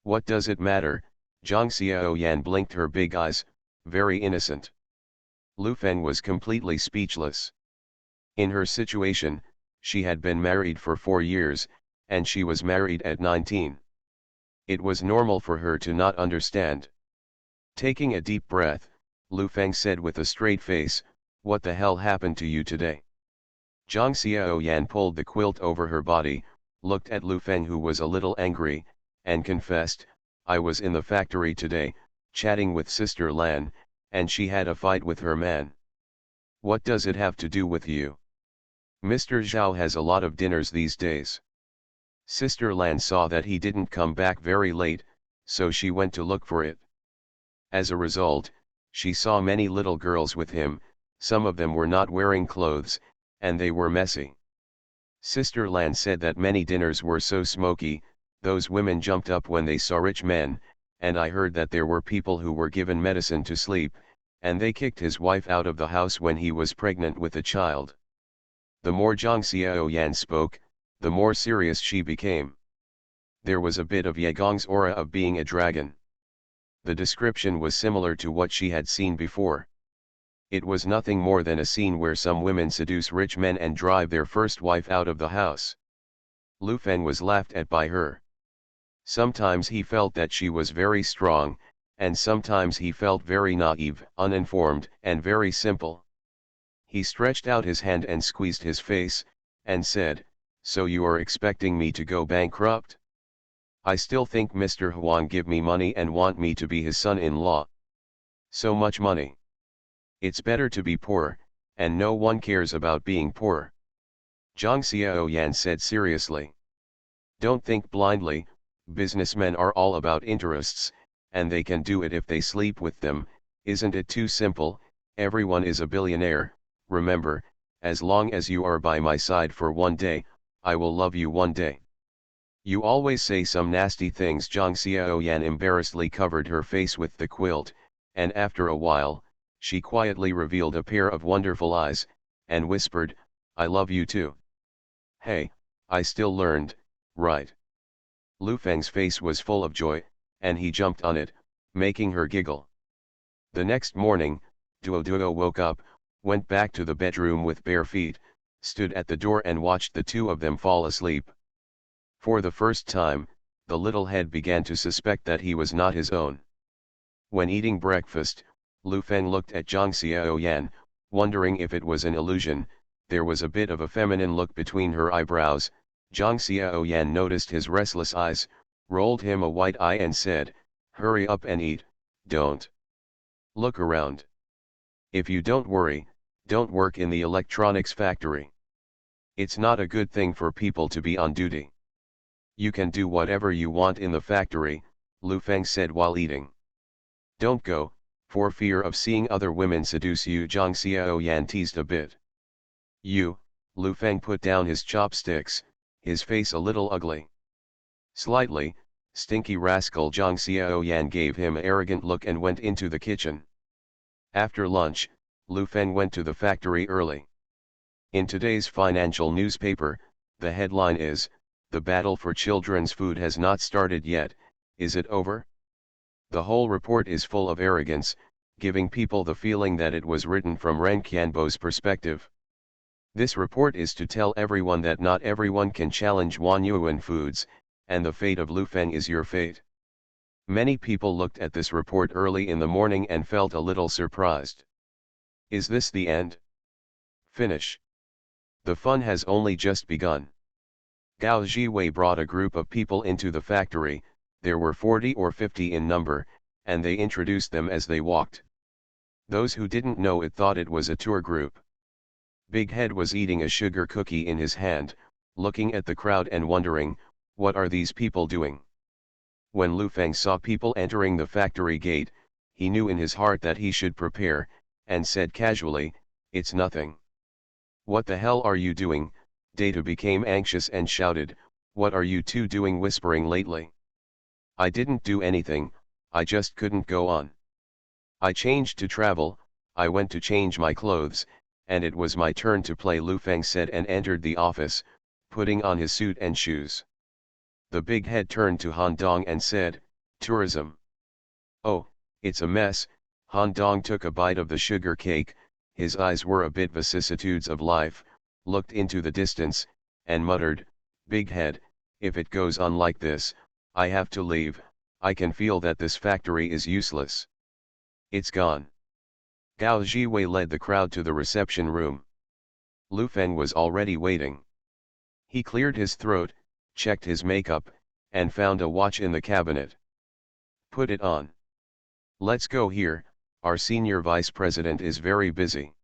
"What does it matter?" Zhang Xiaoyan blinked her big eyes, very innocent. Lu Feng was completely speechless. In her situation, she had been married for 4 years, and she was married at 19. It was normal for her to not understand. Taking a deep breath, Lu Feng said with a straight face, "What the hell happened to you today?" Zhang Xiaoyan pulled the quilt over her body, looked at Lu Feng, who was a little angry, and confessed, "I was in the factory today, chatting with Sister Lan, and she had a fight with her man." "What does it have to do with you? Mr. Zhao has a lot of dinners these days." Sister Lan saw that he didn't come back very late, so she went to look for it. As a result, she saw many little girls with him, some of them were not wearing clothes, and they were messy. Sister Lan said that many dinners were so smoky, those women jumped up when they saw rich men, and I heard that there were people who were given medicine to sleep, and they kicked his wife out of the house when he was pregnant with a child. The more Zhang Xiaoyan spoke, the more serious she became. There was a bit of Ye Gong's aura of being a dragon. The description was similar to what she had seen before. It was nothing more than a scene where some women seduce rich men and drive their first wife out of the house. Lu Feng was laughed at by her. Sometimes he felt that she was very strong, and sometimes he felt very naive, uninformed, and very simple. He stretched out his hand and squeezed his face, and said, "So you are expecting me to go bankrupt? I still think Mr. Huang give me money and want me to be his son-in-law. So much money. It's better to be poor, and no one cares about being poor." Zhang Xiaoyan said seriously. "Don't think blindly, businessmen are all about interests, and they can do it if they sleep with them. Isn't it too simple? Everyone is a billionaire. Remember, as long as you are by my side for one day, I will love you one day." "You always say some nasty things." Zhang Xiaoyan embarrassedly covered her face with the quilt, and after a while, she quietly revealed a pair of wonderful eyes, and whispered, "I love you too." "Hey, I still learned, right?" Lu Feng's face was full of joy, and he jumped on it, making her giggle. The next morning, Duo woke up, went back to the bedroom with bare feet, stood at the door and watched the two of them fall asleep. For the first time, the little head began to suspect that he was not his own. When eating breakfast, Lu Feng looked at Zhang Xiaoyan, wondering if it was an illusion. There was a bit of a feminine look between her eyebrows. Zhang Xiaoyan noticed his restless eyes, rolled him a white eye and said, "Hurry up and eat, don't look around. If you don't worry, don't work in the electronics factory. It's not a good thing for people to be on duty. You can do whatever you want in the factory," Lu Feng said while eating. "Don't go, for fear of seeing other women seduce you," Zhang Xiaoyan teased a bit. "You," Lu Feng put down his chopsticks, his face a little ugly. "Slightly, stinky rascal." Zhang Xiaoyan gave him an arrogant look and went into the kitchen. After lunch, Lu Feng went to the factory early. In today's financial newspaper, the headline is, "The battle for children's food has not started yet, is it over?" The whole report is full of arrogance, giving people the feeling that it was written from Ren Qianbo's perspective. This report is to tell everyone that not everyone can challenge Wan Yuan Foods, and the fate of Lu Feng is your fate. Many people looked at this report early in the morning and felt a little surprised. Is this the end? Finish. The fun has only just begun. Gao Jiwei brought a group of people into the factory. There were 40 or 50 in number, and they introduced them as they walked. Those who didn't know it thought it was a tour group. Big Head was eating a sugar cookie in his hand, looking at the crowd and wondering, what are these people doing? When Lu Feng saw people entering the factory gate, he knew in his heart that he should prepare, and said casually, "It's nothing." "What the hell are you doing?" Data became anxious and shouted, "What are you two doing whispering lately?" "I didn't do anything, I just couldn't go on. I changed to travel, I went to change my clothes, and it was my turn to play," Lu Feng said and entered the office, putting on his suit and shoes. The Big Head turned to Han Dong and said, "Tourism. Oh, it's a mess." Han Dong took a bite of the sugar cake, his eyes were a bit vicissitudes of life, looked into the distance, and muttered, "Big Head, if it goes on like this, I have to leave. I can feel that this factory is useless." "It's gone." Gao Jiwei led the crowd to the reception room. Lu Feng was already waiting. He cleared his throat, checked his makeup, and found a watch in the cabinet. "Put it on. Let's go here, our senior vice president is very busy.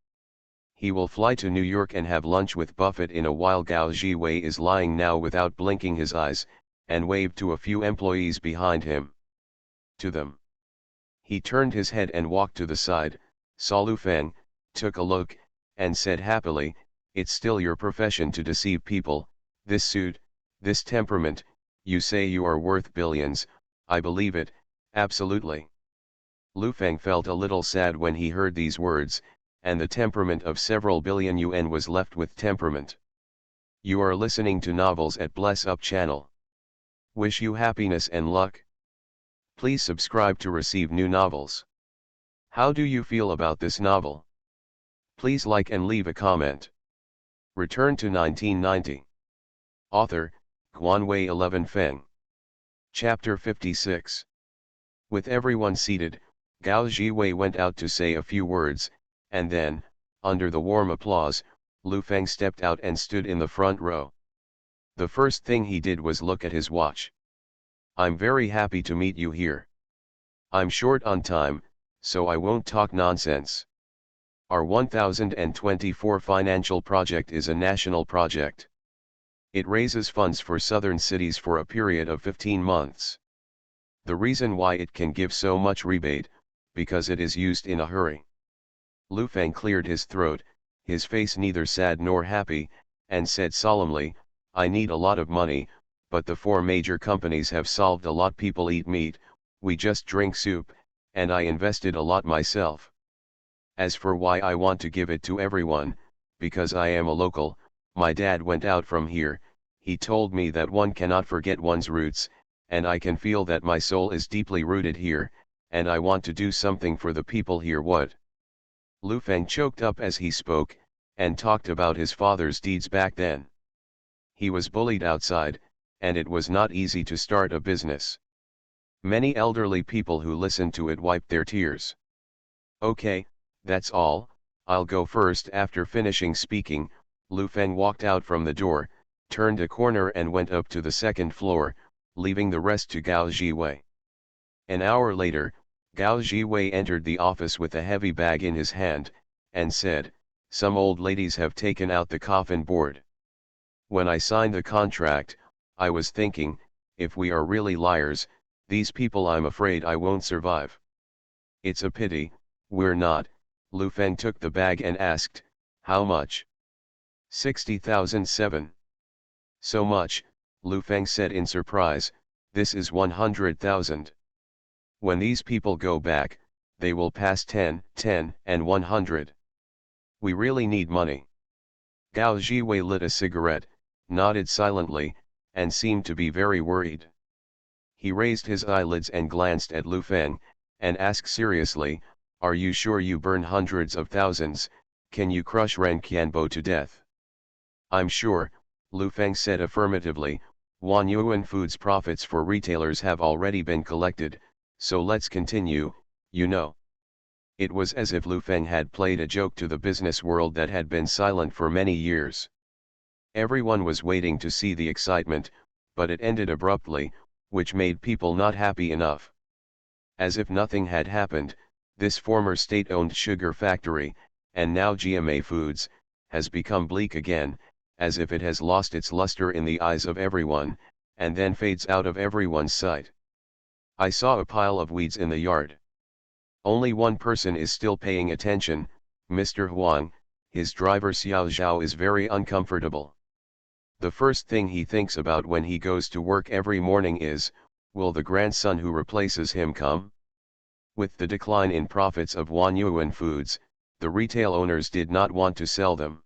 He will fly to New York and have lunch with Buffett in a while." Gao Jiwei is lying now without blinking his eyes, and waved to a few employees behind him. To them. He turned his head and walked to the side, saw Lu Feng, took a look, and said happily, "It's still your profession to deceive people, this suit, this temperament, you say you are worth billions, I believe it, absolutely." Lu Feng felt a little sad when he heard these words, and the temperament of several billion yuan was left with temperament. You are listening to Novels at Bless Up channel. Wish you happiness and luck. Please subscribe to receive new novels. How do you feel about this novel? Please like and leave a comment. Return to 1990. Author, Guanwei 11 Feng. Chapter 56. With everyone seated, Gao Jiwei went out to say a few words, and then, under the warm applause, Lu Feng stepped out and stood in the front row. The first thing he did was look at his watch. "I'm very happy to meet you here. I'm short on time, so I won't talk nonsense. Our 1024 financial project is a national project. It raises funds for southern cities for a period of 15 months. The reason why it can give so much rebate, because it is used in a hurry." Lu Feng cleared his throat, his face neither sad nor happy, and said solemnly, "I need a lot of money, but the 4 major companies have solved a lot. People eat meat, we just drink soup, and I invested a lot myself. As for why I want to give it to everyone, because I am a local, my dad went out from here, he told me that one cannot forget one's roots, and I can feel that my soul is deeply rooted here, and I want to do something for the people here." What? Lu Feng choked up as he spoke, and talked about his father's deeds back then. He was bullied outside, and it was not easy to start a business. Many elderly people who listened to it wiped their tears. "Okay, that's all, I'll go first." After finishing speaking, Lu Feng walked out from the door, turned a corner and went up to the second floor, leaving the rest to Gao Jiwei. An hour later, Gao Jiwei entered the office with a heavy bag in his hand, and said, "Some old ladies have taken out the coffin board. When I signed the contract, I was thinking, if we are really liars, these people, I'm afraid I won't survive. It's a pity, we're not." Lu Feng took the bag and asked, "How much?" 60,007. "So much," Lu Feng said in surprise, "this is 100,000. When these people go back, they will pass 10, 10, and 100. We really need money." Gao Jiwei lit a cigarette, nodded silently, and seemed to be very worried. He raised his eyelids and glanced at Lu Feng, and asked seriously, "Are you sure you burn hundreds of thousands? Can you crush Ren Qianbo to death?" "I'm sure," Lu Feng said affirmatively. "Wan Yuan Foods profits for retailers have already been collected, so let's continue, you know." It was as if Lu Feng had played a joke to the business world that had been silent for many years. Everyone was waiting to see the excitement, but it ended abruptly, which made people not happy enough. As if nothing had happened, This former state-owned sugar factory, and now GMA Foods, has become bleak again, as if it has lost its luster in the eyes of everyone, and then fades out of everyone's sight. I saw a pile of weeds in the yard. Only one person is still paying attention, Mr. Huang. His driver Xiao Zhao is very uncomfortable. The first thing he thinks about when he goes to work every morning is, will the grandson who replaces him come? With the decline in profits of Huanyuan Foods, the retail owners did not want to sell them.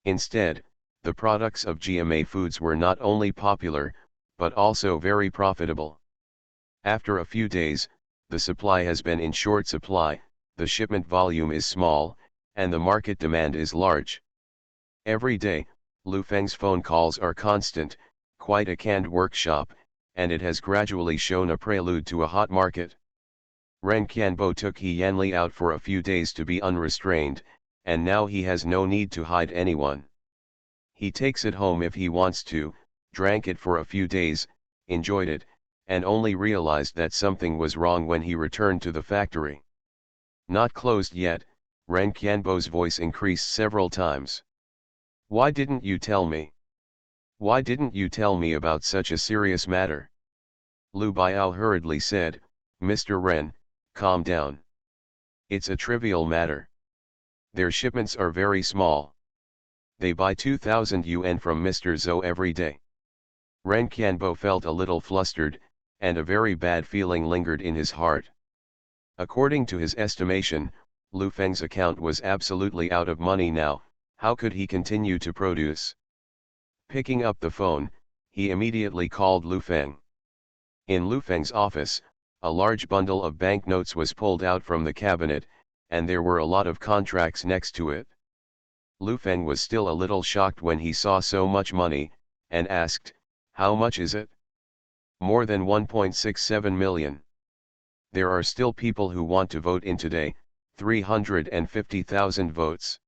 Instead, the products of GMA Foods were not only popular, but also very profitable. After a few days, the supply has been in short supply, the shipment volume is small, and the market demand is large. Every day, Lu Feng's phone calls are constant, quite a canned workshop, and it has gradually shown a prelude to a hot market. Ren Qianbo took He Yanli out for a few days to be unrestrained, and now he has no need to hide anyone. He takes it home if he wants to, drank it for a few days, enjoyed it, and only realized that something was wrong when he returned to the factory. Not closed yet, Ren Qianbo's voice increased several times. Why didn't you tell me? Why didn't you tell me about such a serious matter? Lu Biao hurriedly said, Mr. Ren, calm down. It's a trivial matter. Their shipments are very small. They buy 2,000 yuan from Mr. Zhou every day. Ren Qianbo felt a little flustered, and a very bad feeling lingered in his heart. According to his estimation, Lu Feng's account was absolutely out of money now. How could he continue to produce? Picking up the phone, he immediately called Lu Feng. In Lu Feng's office, a large bundle of banknotes was pulled out from the cabinet, and there were a lot of contracts next to it. Lu Feng was still a little shocked when he saw so much money, and asked, how much is it? More than 1.67 million. There are still people who want to vote in today, 350,000 votes.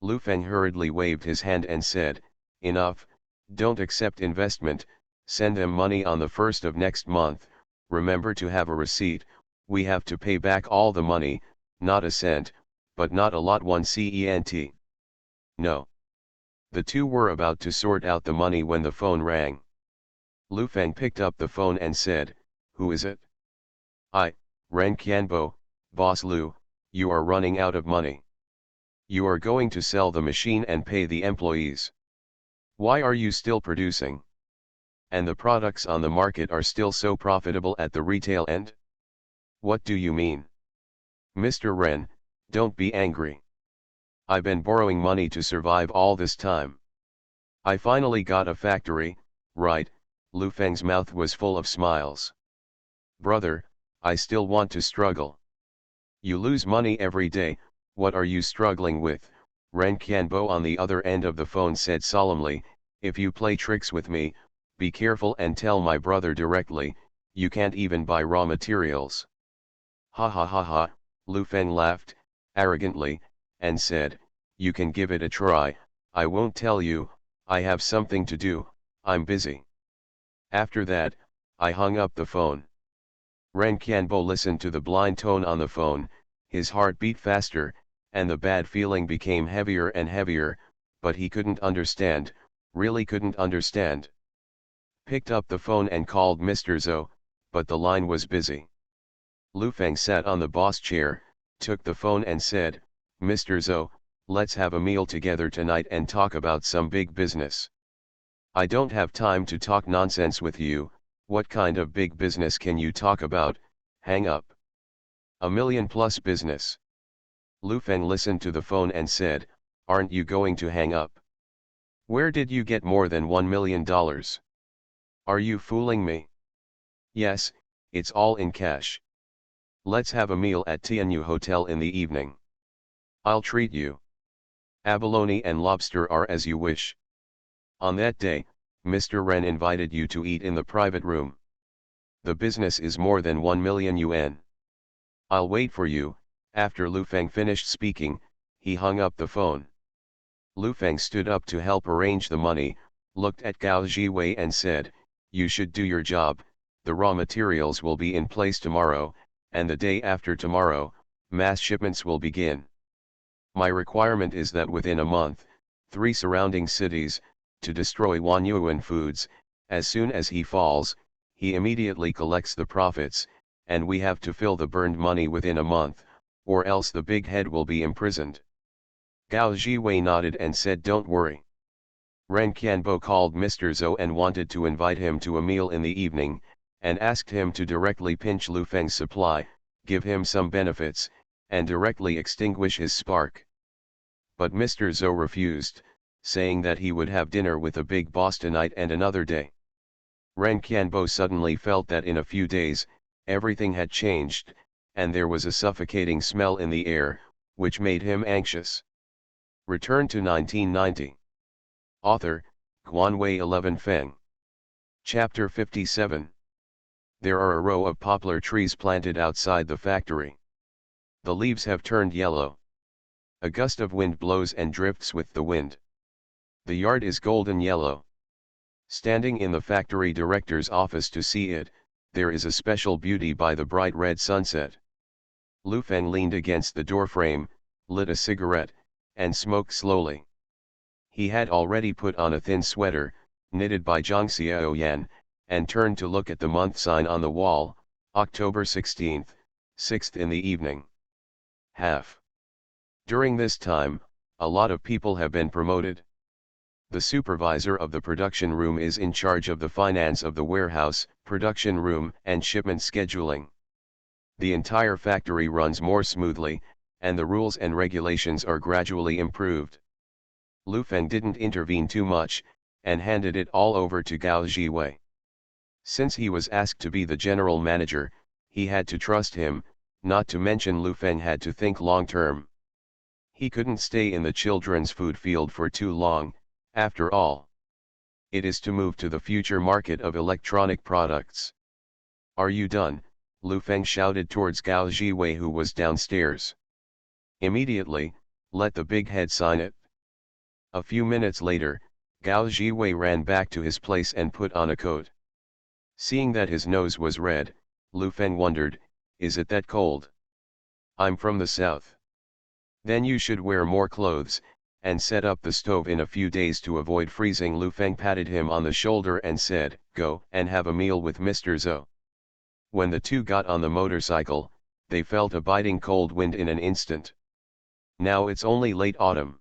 Lu Feng hurriedly waved his hand and said, enough, don't accept investment, send them money on the 1st of next month, remember to have a receipt, we have to pay back all the money, not a cent, but not a lot, 1 cent. No. The two were about to sort out the money when the phone rang. Lu Feng picked up the phone and said, who is it? I, Ren Qianbo, Boss Lu, you are running out of money. You are going to sell the machine and pay the employees. Why are you still producing? And the products on the market are still so profitable at the retail end? What do you mean? Mr. Ren, don't be angry. I've been borrowing money to survive all this time. I finally got a factory, right? Lu Feng's mouth was full of smiles. Brother, I still want to struggle. You lose money every day, what are you struggling with? Ren Qianbo on the other end of the phone said solemnly, if you play tricks with me, be careful and tell my brother directly, you can't even buy raw materials. Ha ha ha ha, Lu Feng laughed, arrogantly, and said, you can give it a try, I won't tell you, I have something to do, I'm busy. After that, I hung up the phone. Ren Qianbo listened to the blind tone on the phone, his heart beat faster, and the bad feeling became heavier and heavier, but he couldn't understand, really couldn't understand. Picked up the phone and called Mr. Zhou, but the line was busy. Lu Feng sat on the boss chair, took the phone and said, Mr. Zhou, let's have a meal together tonight and talk about some big business. I don't have time to talk nonsense with you, what kind of big business can you talk about? Hang up. $1 million+ business. Lu Feng listened to the phone and said, aren't you going to hang up? Where did you get more than $1 million? Are you fooling me? Yes, it's all in cash. Let's have a meal at Tianyu Hotel in the evening. I'll treat you. Abalone and lobster are as you wish. On that day, Mr. Ren invited you to eat in the private room. The business is more than 1 million yuan. I'll wait for you. After Lu Feng finished speaking, he hung up the phone. Lu Feng stood up to help arrange the money, looked at Gao Jiwei and said, you should do your job, the raw materials will be in place tomorrow, and the day after tomorrow, mass shipments will begin. My requirement is that within a month, 3 surrounding cities, to destroy Wanyuan Foods. As soon as he falls, he immediately collects the profits, and we have to fill the burned money within a month, or else the big head will be imprisoned. Gao Jiwei nodded and said, don't worry. Ren Qianbo called Mr. Zhou and wanted to invite him to a meal in the evening, and asked him to directly pinch Lu Feng's supply, give him some benefits, and directly extinguish his spark. But Mr. Zhou refused, saying that he would have dinner with the big boss tonight and another day. Ren Qianbo suddenly felt that in a few days, everything had changed, and there was a suffocating smell in the air, which made him anxious. Return to 1990. Author, Guanwei 11 Feng. Chapter 57. There are a row of poplar trees planted outside the factory. The leaves have turned yellow. A gust of wind blows and drifts with the wind. The yard is golden yellow. Standing in the factory director's office to see it, there is a special beauty by the bright red sunset. Lu Feng leaned against the doorframe, lit a cigarette, and smoked slowly. He had already put on a thin sweater, knitted by Zhang Xiaoyan, and turned to look at the month sign on the wall, October 16th, 6th in the evening. Half. During this time, a lot of people have been promoted. The supervisor of the production room is in charge of the finance of the warehouse, production room, and shipment scheduling. The entire factory runs more smoothly, and the rules and regulations are gradually improved. Lu Feng didn't intervene too much, and handed it all over to Gao Jiwei. Since he was asked to be the general manager, he had to trust him, not to mention Lu Feng had to think long term. He couldn't stay in the children's food field for too long, after all. It is to move to the future market of electronic products. Are you done? Lu Feng shouted towards Gao Jiwei, who was downstairs. Immediately, let the big head sign it. A few minutes later, Gao Jiwei ran back to his place and put on a coat. Seeing that his nose was red, Lu Feng wondered, is it that cold? I'm from the south. Then you should wear more clothes, and set up the stove in a few days to avoid freezing. Lu Feng patted him on the shoulder and said, go and have a meal with Mr. Zhou. When the two got on the motorcycle, they felt a biting cold wind in an instant. Now it's only late autumn.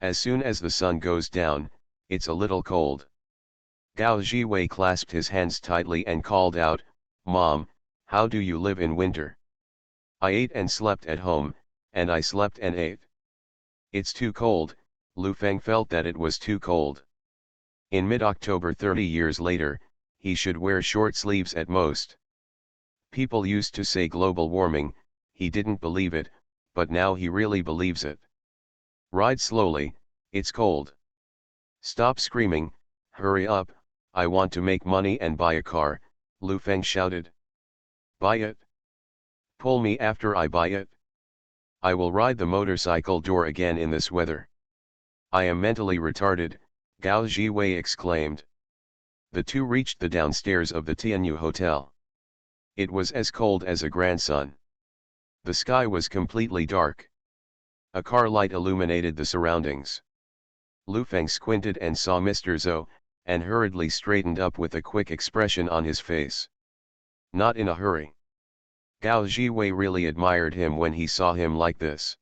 As soon as the sun goes down, it's a little cold. Gao Jiwei clasped his hands tightly and called out, Mom, how do you live in winter? I ate and slept at home, and I slept and ate. It's too cold. Lu Feng felt that it was too cold. In mid-October 30 years later, he should wear short sleeves at most. People used to say global warming, he didn't believe it, but now he really believes it. Ride slowly, it's cold. Stop screaming, hurry up, I want to make money and buy a car, Lu Feng shouted. Buy it? Pull me after I buy it? I will ride the motorcycle door again in this weather. I am mentally retarded, Gao Jiwei exclaimed. The two reached the downstairs of the Tianyu Hotel. It was as cold as a grandson. The sky was completely dark. A car light illuminated the surroundings. Lu Feng squinted and saw Mr. Zhou, and hurriedly straightened up with a quick expression on his face. Not in a hurry. Gao Jiwei really admired him when he saw him like this.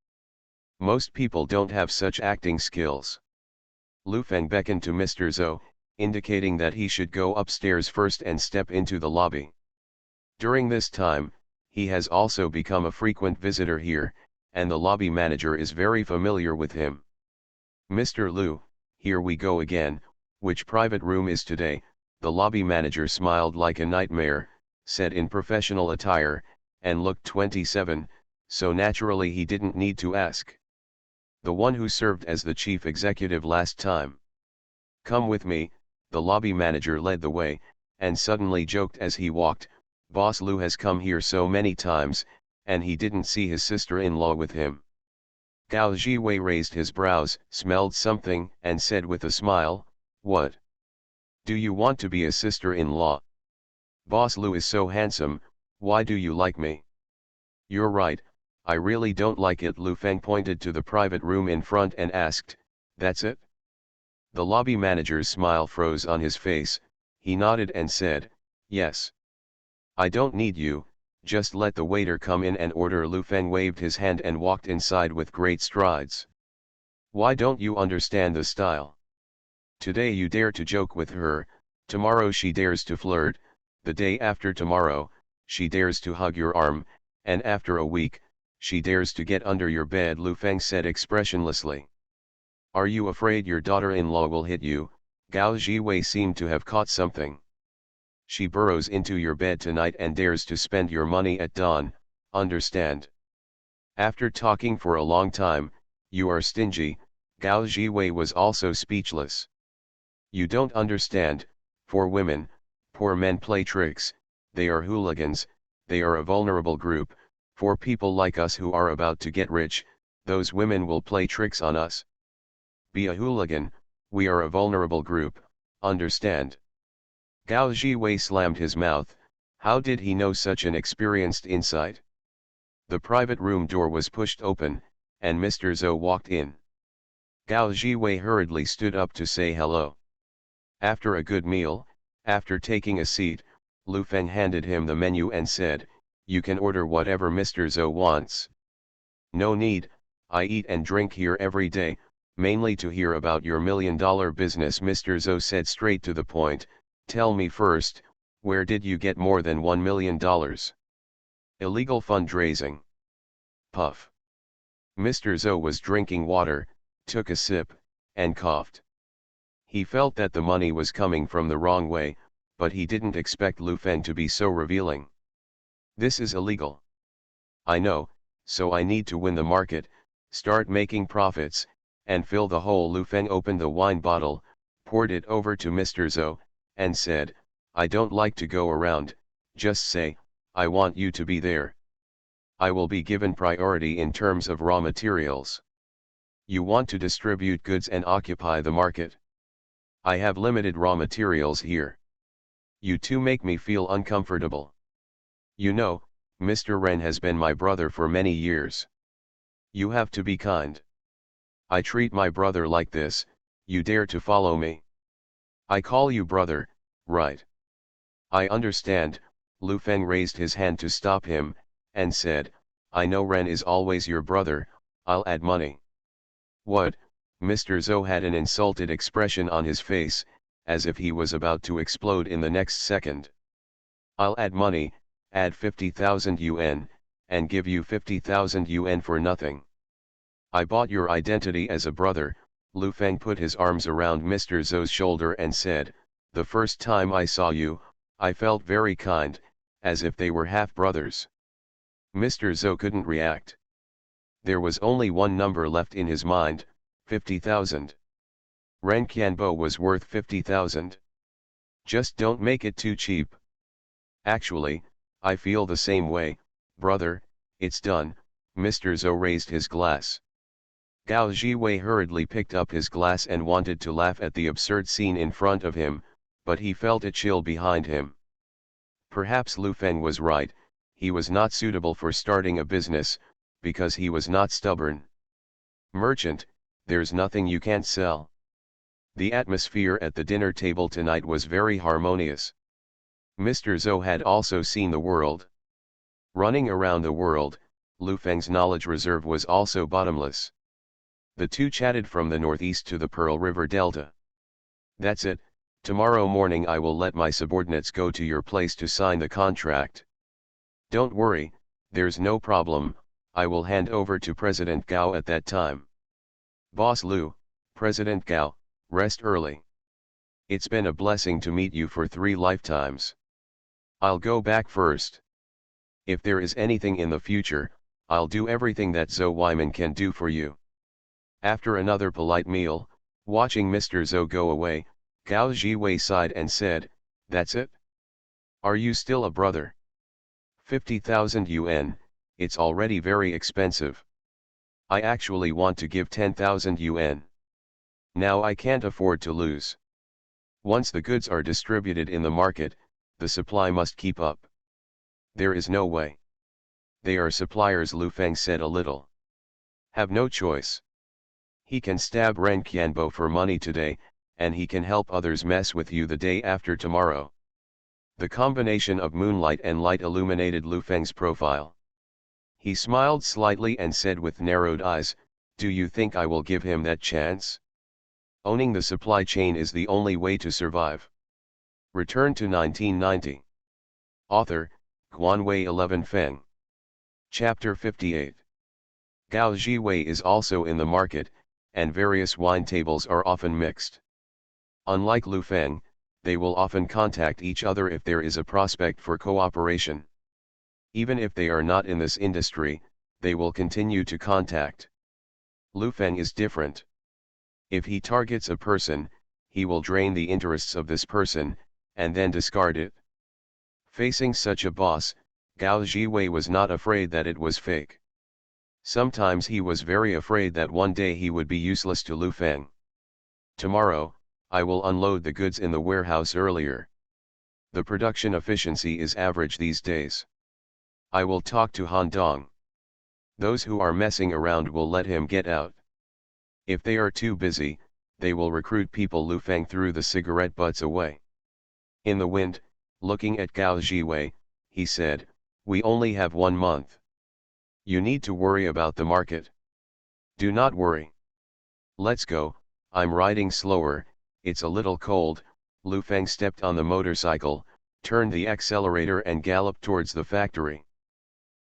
Most people don't have such acting skills. Lu Feng beckoned to Mr. Zhou, indicating that he should go upstairs first and step into the lobby. During this time, he has also become a frequent visitor here, and the lobby manager is very familiar with him. Mr. Lu, here we go again, which private room is today? The lobby manager smiled like a nightmare, said in professional attire, and looked 27, so naturally he didn't need to ask. The one who served as the chief executive last time. Come with me, the lobby manager led the way, and suddenly joked as he walked, Boss Lu has come here so many times, and he didn't see his sister-in-law with him. Gao Jiwei raised his brows, smelled something, and said with a smile, what? Do you want to be a sister-in-law? Boss Lu is so handsome, why do you like me? You're right, I really don't like it. Lu Feng pointed to the private room in front and asked, "That's it?" The lobby manager's smile froze on his face. He nodded and said, "Yes. I don't need you, just let the waiter come in and order." Lu Feng waved his hand and walked inside with great strides. "Why don't you understand the style? Today you dare to joke with her, tomorrow she dares to flirt, the day after tomorrow, she dares to hug your arm, and after a week, she dares to get under your bed," Lu Feng said expressionlessly. "Are you afraid your daughter-in-law will hit you?" Gao Jiwei seemed to have caught something. "She burrows into your bed tonight and dares to spend your money at dawn, understand? After talking for a long time, you are stingy." Gao Jiwei was also speechless. "You don't understand, for women, poor men play tricks, they are hooligans, they are a vulnerable group. For people like us who are about to get rich, those women will play tricks on us. Be a hooligan, we are a vulnerable group, understand?" Gao Jiwei slammed his mouth. How did he know such an experienced insight? The private room door was pushed open, and Mr. Zhou walked in. Gao Jiwei hurriedly stood up to say hello. After a good meal, after taking a seat, Lu Feng handed him the menu and said, "You can order whatever Mr. Zhou wants." "No need, I eat and drink here every day, mainly to hear about your $1 million business." Mr. Zhou said straight to the point, "Tell me first, where did you get more than $1 million? Illegal fundraising?" Puff. Mr. Zhou was drinking water, took a sip, and coughed. He felt that the money was coming from the wrong way, but he didn't expect Lu Feng to be so revealing. "This is illegal. I know, so I need to win the market, start making profits, and fill the hole." Lu Feng opened the wine bottle, poured it over to Mr. Zhou, and said, "I don't like to go around, just say, I want you to be there. I will be given priority in terms of raw materials. You want to distribute goods and occupy the market. I have limited raw materials here. You two make me feel uncomfortable. You know, Mr. Ren has been my brother for many years. You have to be kind. I treat my brother like this, you dare to follow me? I call you brother, right?" "I understand." Lu Feng raised his hand to stop him, and said, "I know Ren is always your brother, I'll add money." "What?" Mr. Zhou had an insulted expression on his face, as if he was about to explode in the next second. "I'll add money, add 50,000 yuan, and give you 50,000 yuan for nothing. I bought your identity as a brother." Lu Feng put his arms around Mr. Zhou's shoulder and said, "The first time I saw you, I felt very kind, as if they were half-brothers." Mr. Zhou couldn't react. There was only one number left in his mind, 50,000. Ren Qianbo was worth 50,000. Just don't make it too cheap. "Actually, I feel the same way, brother, it's done." Mr. Zhou raised his glass. Gao Jiwei hurriedly picked up his glass and wanted to laugh at the absurd scene in front of him, but he felt a chill behind him. Perhaps Lu Feng was right, he was not suitable for starting a business, because he was not stubborn. "Merchant, there's nothing you can't sell." The atmosphere at the dinner table tonight was very harmonious. Mr. Zhou had also seen the world. Running around the world, Lu Feng's knowledge reserve was also bottomless. The two chatted from the northeast to the Pearl River Delta. "That's it, tomorrow morning I will let my subordinates go to your place to sign the contract. Don't worry, there's no problem, I will hand over to President Gao at that time." "Boss Lu, President Gao, rest early. It's been a blessing to meet you for 3 lifetimes. I'll go back first. If there is anything in the future, I'll do everything that Zhou Weiman can do for you." After another polite meal, watching Mr. Zhou go away, Gao Jiwei sighed and said, "That's it? Are you still a brother? 50,000 yuan, it's already very expensive. I actually want to give 10,000 yuan. Now I can't afford to lose. Once the goods are distributed in the market, the supply must keep up. There is no way. They are suppliers, Lu Feng said a little. Have no choice. He can stab Ren Qianbo for money today, and he can help others mess with you the day after tomorrow. The combination of moonlight and light illuminated Lu Feng's profile. He smiled slightly and said with narrowed eyes, "Do you think I will give him that chance? Owning the supply chain is the only way to survive." Return to 1990. Author, Guanwei 11 Feng. Chapter 58. Gao Jiwei is also in the market, and various wine tables are often mixed. Unlike Lu Feng, they will often contact each other if there is a prospect for cooperation. Even if they are not in this industry, they will continue to contact. Lu Feng is different. If he targets a person, he will drain the interests of this person, and then discard it. Facing such a boss, Gao Jiwei was not afraid that it was fake. Sometimes he was very afraid that one day he would be useless to Lu Feng. Tomorrow, I will unload the goods in the warehouse earlier. The production efficiency is average these days. I will talk to Han Dong. Those who are messing around will let him get out. If they are too busy, they will recruit people. Lu Feng threw the cigarette butts away. In the wind, looking at Gao Jiwei, he said, "We only have 1 month. You need to worry about the market. Do not worry. Let's go, I'm riding slower, it's a little cold." Lu Feng stepped on the motorcycle, turned the accelerator and galloped towards the factory.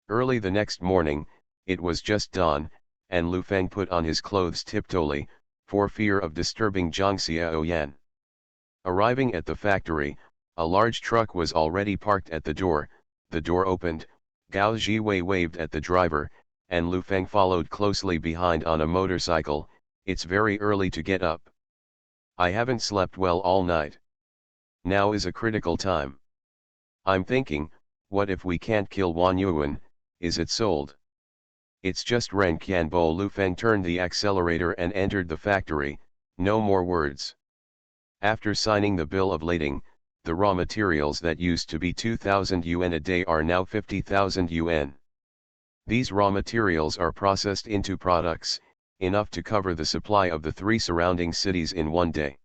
Early the next morning, it was just dawn, and Lu Feng put on his clothes tiptoely, for fear of disturbing Zhang Xiaoyan. Arriving at the factory, a large truck was already parked at the door opened, Gao Jiwei waved at the driver, and Lu Feng followed closely behind on a motorcycle. "It's very early to get up. I haven't slept well all night. Now is a critical time. I'm thinking, what if we can't kill Wan Yuan? Is it sold?" "It's just Ren Qianbo." Lu Feng turned the accelerator and entered the factory, no more words. After signing the bill of lading, the raw materials that used to be 2,000 yuan a day are now 50,000 yuan. These raw materials are processed into products, enough to cover the supply of the 3 surrounding cities in one day.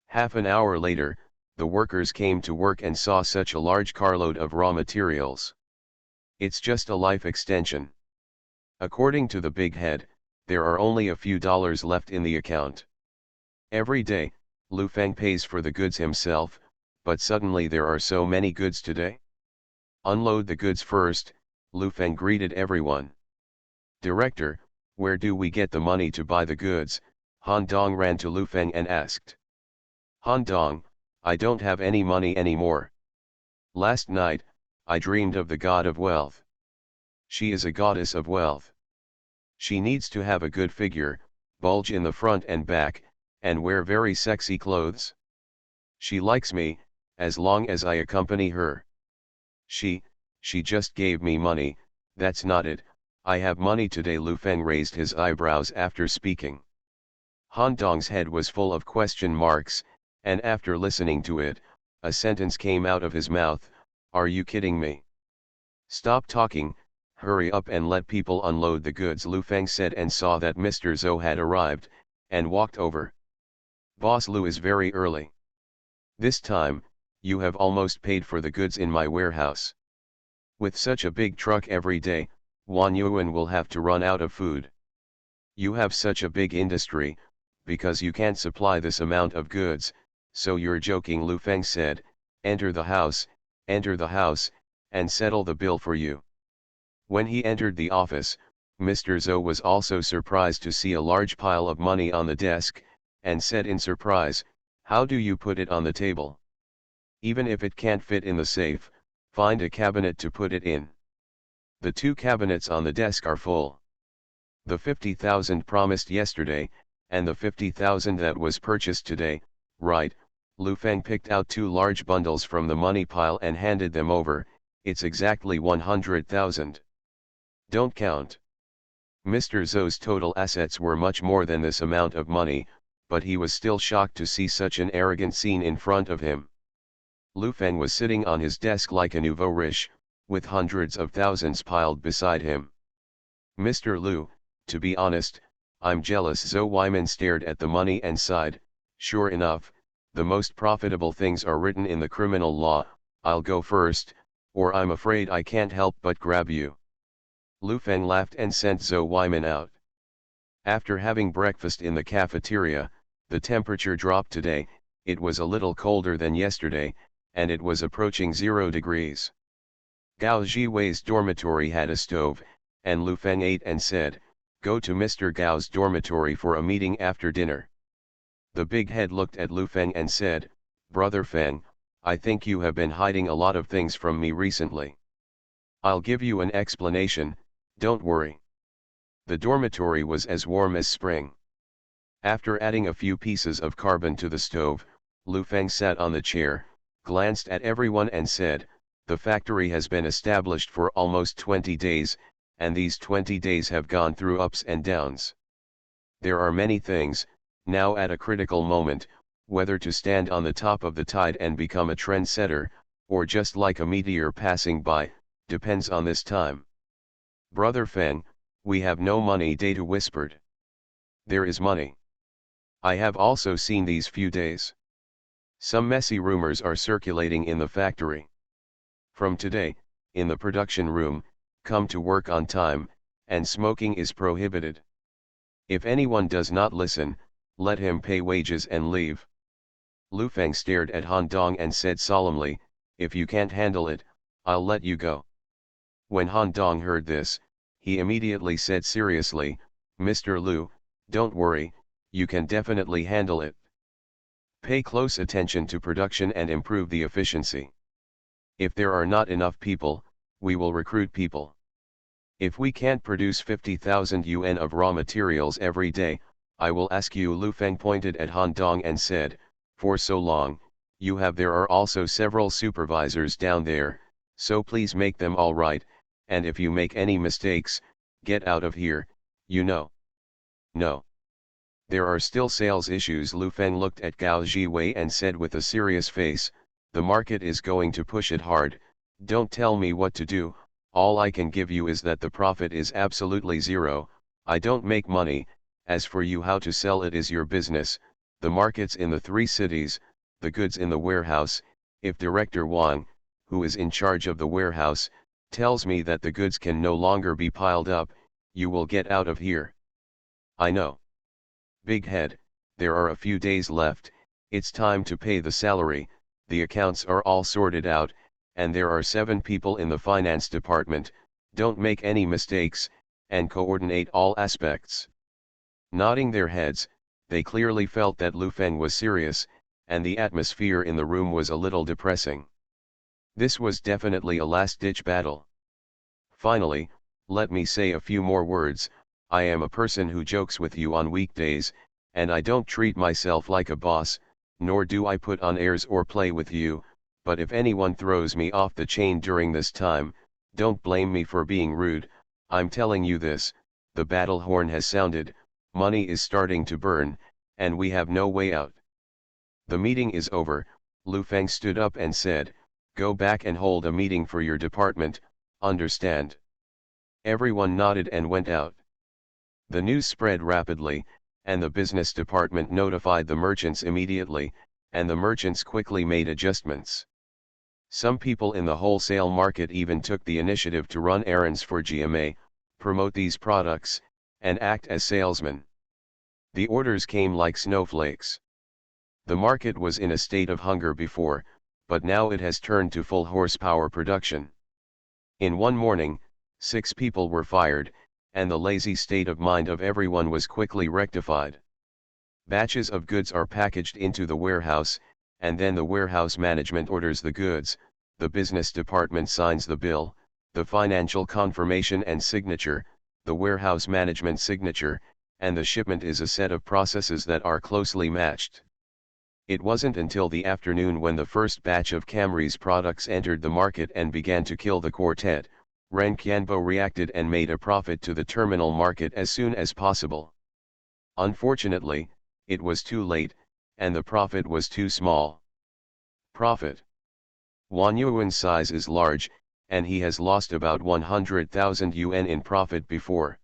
Half an hour later, the workers came to work and saw such a large carload of raw materials. It's just a life extension. According to the big head, there are only a few dollars left in the account. Every day, Lu Feng pays for the goods himself, but suddenly there are so many goods today. "Unload the goods first," Lu Feng greeted everyone. "Director, where do we get the money to buy the goods?" Han Dong ran to Lu Feng and asked. "Han Dong, I don't have any money anymore. Last night, I dreamed of the god of wealth. She is a goddess of wealth. She needs to have a good figure, bulge in the front and back, and wear very sexy clothes. She likes me, as long as I accompany her. She just gave me money, that's not it. I have money today." Lu Feng raised his eyebrows after speaking. Han Dong's head was full of question marks, and after listening to it, a sentence came out of his mouth: "Are you kidding me? Stop talking, hurry up and let people unload the goods." Lu Feng said and saw that Mr. Zhou had arrived, and walked over. "Boss Lu is very early. This time, you have almost paid for the goods in my warehouse. With such a big truck every day, Wan Yuan will have to run out of food. You have such a big industry, because you can't supply this amount of goods, so you're joking." Lu Feng said, enter the house, and settle the bill for you." When he entered the office, Mr. Zhou was also surprised to see a large pile of money on the desk, and said in surprise, "How do you put it on the table? Even if it can't fit in the safe, find a cabinet to put it in. The 2 cabinets on the desk are full. The 50,000 promised yesterday, and the 50,000 that was purchased today, right?" Lu Feng picked out 2 large bundles from the money pile and handed them over. "It's exactly 100,000. Don't count." Mr. Zhou's total assets were much more than this amount of money, but he was still shocked to see such an arrogant scene in front of him. Lu Feng was sitting on his desk like a nouveau riche, with hundreds of thousands piled beside him. "Mr. Liu, to be honest, I'm jealous." Zhou Weiman stared at the money and sighed. "Sure enough, the most profitable things are written in the criminal law. I'll go first, or I'm afraid I can't help but grab you." Lu Feng laughed and sent Zhou Weiman out. After having breakfast in the cafeteria, the temperature dropped today. It was a little colder than yesterday, and it was approaching 0 degrees. Gao Jiwei's dormitory had a stove, and Lu Feng ate and said, "Go to Mr. Gao's dormitory for a meeting after dinner." The big head looked at Lu Feng and said, "Brother Feng, I think you have been hiding a lot of things from me recently. I'll give you an explanation, don't worry." The dormitory was as warm as spring. After adding a few pieces of carbon to the stove, Lu Feng sat on the chair, glanced at everyone and said, "The factory has been established for almost 20 days, and these 20 days have gone through ups and downs. There are many things, now at a critical moment, whether to stand on the top of the tide and become a trendsetter, or just like a meteor passing by, depends on this time." "Brother Feng, we have no money," Data whispered. "There is money. I have also seen these few days. Some messy rumors are circulating in the factory. From today, in the production room, come to work on time, and smoking is prohibited. If anyone does not listen, let him pay wages and leave." Lu Feng stared at Han Dong and said solemnly, "If you can't handle it, I'll let you go." When Han Dong heard this, he immediately said seriously, "Mr. Liu, don't worry, you can definitely handle it. Pay close attention to production and improve the efficiency. If there are not enough people, we will recruit people. If we can't produce 50,000 yuan of raw materials every day, I will ask you." Lu Feng pointed at Han Dong and said, "For so long, there are also several supervisors down there, so please make them all right, and if you make any mistakes, get out of here, you know." "No. There are still sales issues." Lu Feng looked at Gao Jiwei and said with a serious face, "The market is going to push it hard. Don't tell me what to do. All I can give you is that the profit is absolutely zero. I don't make money. As for you, how to sell it is your business. The markets in the 3 cities, the goods in the warehouse. If Director Wang, who is in charge of the warehouse, tells me that the goods can no longer be piled up, you will get out of here." "I know. Big head, there are a few days left. It's time to pay the salary. The accounts are all sorted out, and there are 7 people in the finance department. Don't make any mistakes, and coordinate all aspects." Nodding their heads, they clearly felt that Lu Feng was serious, and the atmosphere in the room was a little depressing. This was definitely a last-ditch battle. "Finally, let me say a few more words. I am a person who jokes with you on weekdays, and I don't treat myself like a boss, nor do I put on airs or play with you, but if anyone throws me off the chain during this time, don't blame me for being rude. I'm telling you this, the battle horn has sounded, money is starting to burn, and we have no way out." "The meeting is over." Lu Feng stood up and said, "Go back and hold a meeting for your department, understand?" Everyone nodded and went out. The news spread rapidly, and the business department notified the merchants immediately, and the merchants quickly made adjustments. Some people in the wholesale market even took the initiative to run errands for GMA, promote these products, and act as salesmen. The orders came like snowflakes. The market was in a state of hunger before, but now it has turned to full horsepower production. In one morning, 6 people were fired, and the lazy state of mind of everyone was quickly rectified. Batches of goods are packaged into the warehouse, and then the warehouse management orders the goods, the business department signs the bill, the financial confirmation and signature, the warehouse management signature, and the shipment is a set of processes that are closely matched. It wasn't until the afternoon when the first batch of Camry's products entered the market and began to kill the quartet, Ren Qianbo reacted and made a profit to the terminal market as soon as possible. Unfortunately, it was too late, and the profit was too small. Profit. Wanyuan's size is large, and he has lost about 100,000 yuan in profit before.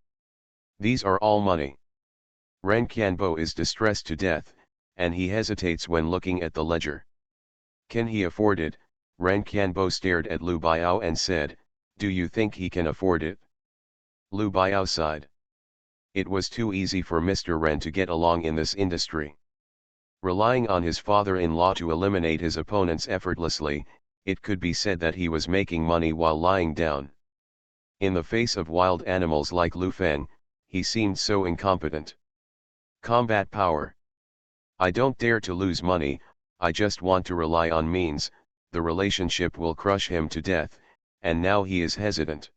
These are all money. Ren Qianbo is distressed to death, and he hesitates when looking at the ledger. Can he afford it? Ren Qianbo stared at Lu Biao and said, do you think he can afford it? Lu Biao sighed. It was too easy for Mr. Ren to get along in this industry. Relying on his father-in-law to eliminate his opponents effortlessly, it could be said that he was making money while lying down. In the face of wild animals like Lu Feng, he seemed so incompetent. Combat power. I don't dare to lose money, I just want to rely on means. The relationship will crush him to death, and now he is hesitant.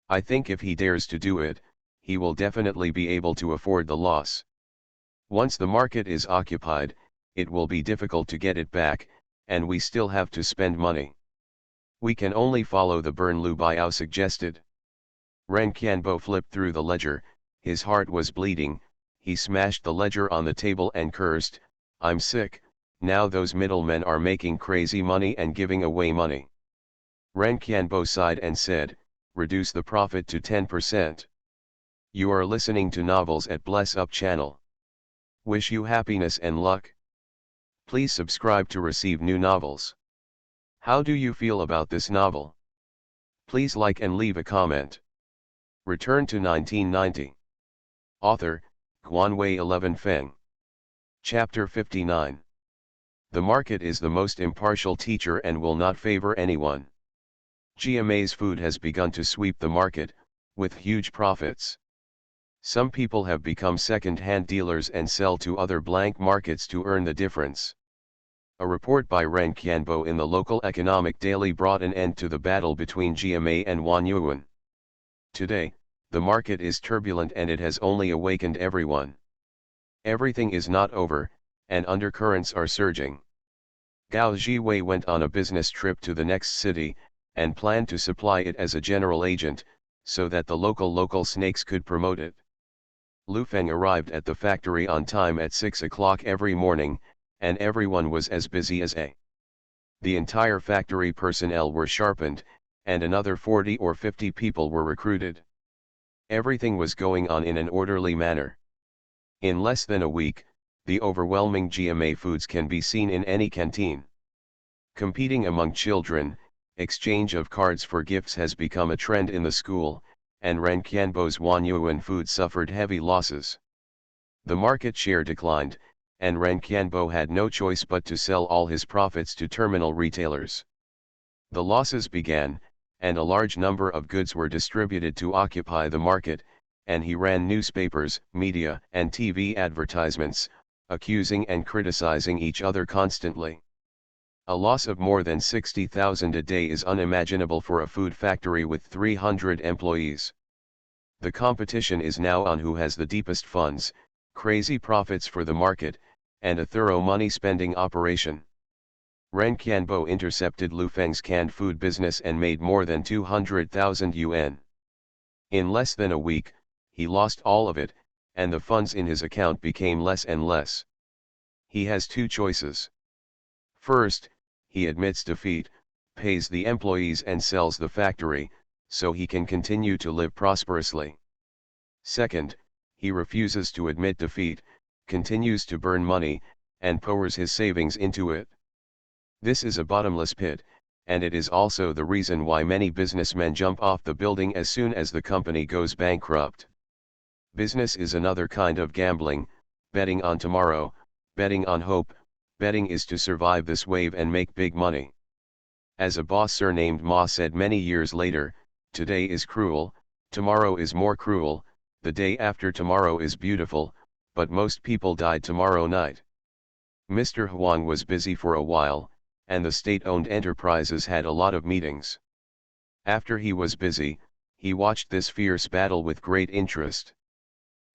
I think if he dares to do it, he will definitely be able to afford the loss. Once the market is occupied, it will be difficult to get it back, and we still have to spend money. We can only follow the burn, Lu Biao suggested. Ren Qianbo flipped through the ledger, his heart was bleeding, he smashed the ledger on the table and cursed, I'm sick, now those middlemen are making crazy money and giving away money. Ren Qianbo sighed and said, reduce the profit to 10%. You are listening to novels at Bless Up channel. Wish you happiness and luck. Please subscribe to receive new novels. How do you feel about this novel? Please like and leave a comment. Return to 1990. Author, Guanwei 11 Feng. Chapter 59. The market is the most impartial teacher and will not favor anyone. GMA's food has begun to sweep the market, with huge profits. Some people have become second-hand dealers and sell to other blank markets to earn the difference. A report by Ren Qianbo in the local economic daily brought an end to the battle between GMA and Wanyuan. Today, the market is turbulent and it has only awakened everyone. Everything is not over, and undercurrents are surging. Gao Jiwei went on a business trip to the next city, and planned to supply it as a general agent, so that the local snakes could promote it. Lu Feng arrived at the factory on time at 6 o'clock every morning, and everyone was as busy as a. The entire factory personnel were sharpened, and another 40 or 50 people were recruited. Everything was going on in an orderly manner. In less than a week, the overwhelming GMA foods can be seen in any canteen. Competing among children, exchange of cards for gifts has become a trend in the school, and Ren Qianbo's Wanyuan food suffered heavy losses. The market share declined, and Ren Qianbo had no choice but to sell all his profits to terminal retailers. The losses began, and a large number of goods were distributed to occupy the market, and he ran newspapers, media, and TV advertisements, accusing and criticizing each other constantly. A loss of more than 60,000 a day is unimaginable for a food factory with 300 employees. The competition is now on who has the deepest funds, crazy profits for the market, and a thorough money-spending operation. Ren Qianbo intercepted Lu Feng's canned food business and made more than 200,000 yuan. In less than a week, he lost all of it, and the funds in his account became less and less. He has two choices. First, he admits defeat, pays the employees and sells the factory, so he can continue to live prosperously. Second, he refuses to admit defeat, continues to burn money, and pours his savings into it. This is a bottomless pit, and it is also the reason why many businessmen jump off the building as soon as the company goes bankrupt. Business is another kind of gambling, betting on tomorrow, betting on hope. Betting is to survive this wave and make big money. As a boss surnamed Ma said many years later, today is cruel, tomorrow is more cruel, the day after tomorrow is beautiful, but most people died tomorrow night. Mr. Huang was busy for a while, and the state-owned enterprises had a lot of meetings. After he was busy, he watched this fierce battle with great interest.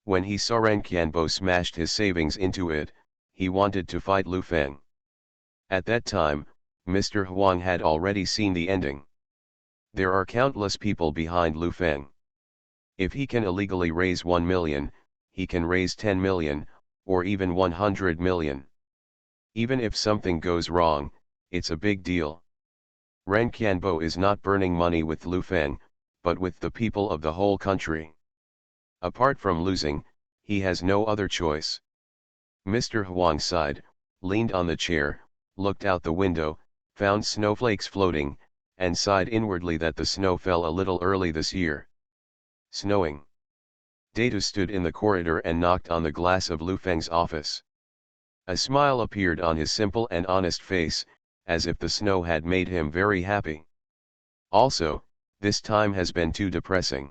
When he saw Ren Qianbo smashed his savings into it, he wanted to fight Lu Feng. At that time, Mr. Huang had already seen the ending. There are countless people behind Lu Feng. If he can illegally raise 1 million, he can raise 10 million, or even 100 million. Even if something goes wrong, it's a big deal. Ren Qianbo is not burning money with Lu Feng, but with the people of the whole country. Apart from losing, he has no other choice. Mr. Huang sighed, leaned on the chair, looked out the window, found snowflakes floating, and sighed inwardly that the snow fell a little early this year. Snowing. Data stood in the corridor and knocked on the glass of Lu Feng's office. A smile appeared on his simple and honest face, as if the snow had made him very happy. Also, this time has been too depressing.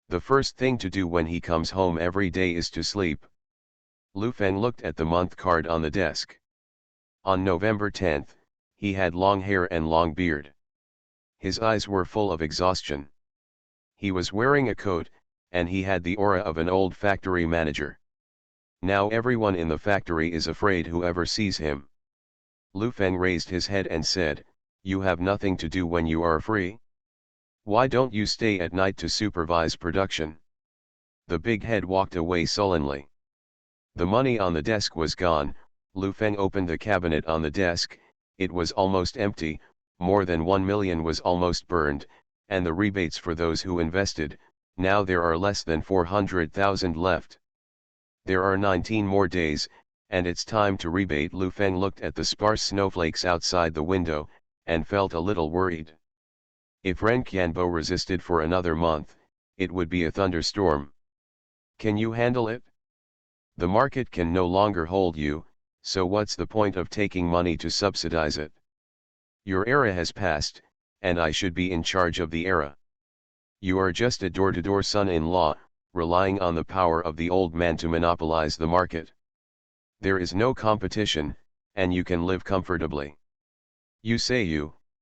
The first thing to do when he comes home every day is to sleep. Lu Feng looked at the month card on the desk. On November 10th, he had long hair and long beard. His eyes were full of exhaustion. He was wearing a coat, and he had the aura of an old factory manager. Now everyone in the factory is afraid whoever sees him. Lu Feng raised his head and said, "You have nothing to do when you are free? Why don't you stay at night to supervise production?" The big head walked away sullenly. The money on the desk was gone. Lu Feng opened the cabinet on the desk. It was almost empty, more than 1 million was almost burned, and the rebates for those who invested, now there are less than 400,000 left. There are 19 more days, and it's time to rebate. Lu Feng looked at the sparse snowflakes outside the window, and felt a little worried. If Ren Qianbo resisted for another month, it would be a thunderstorm. Can you handle it? The market can no longer hold you, so what's the point of taking money to subsidize it? Your era has passed, and I should be in charge of the era. You are just a door-to-door son-in-law, relying on the power of the old man to monopolize the market. There is no competition, and you can live comfortably. You say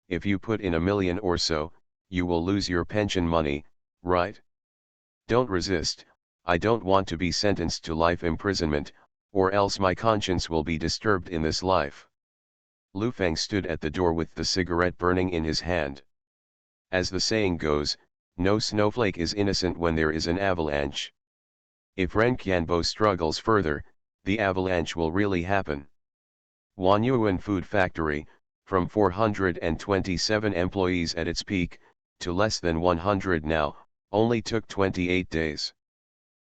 if you put in 1 million or so, you will lose your pension money, right? Don't resist. I don't want to be sentenced to life imprisonment, or else my conscience will be disturbed in this life. Lu Feng stood at the door with the cigarette burning in his hand. As the saying goes, no snowflake is innocent when there is an avalanche. If Ren Qianbo struggles further, the avalanche will really happen. Huanyuan Food Factory, from 427 employees at its peak, to less than 100 now, only took 28 days.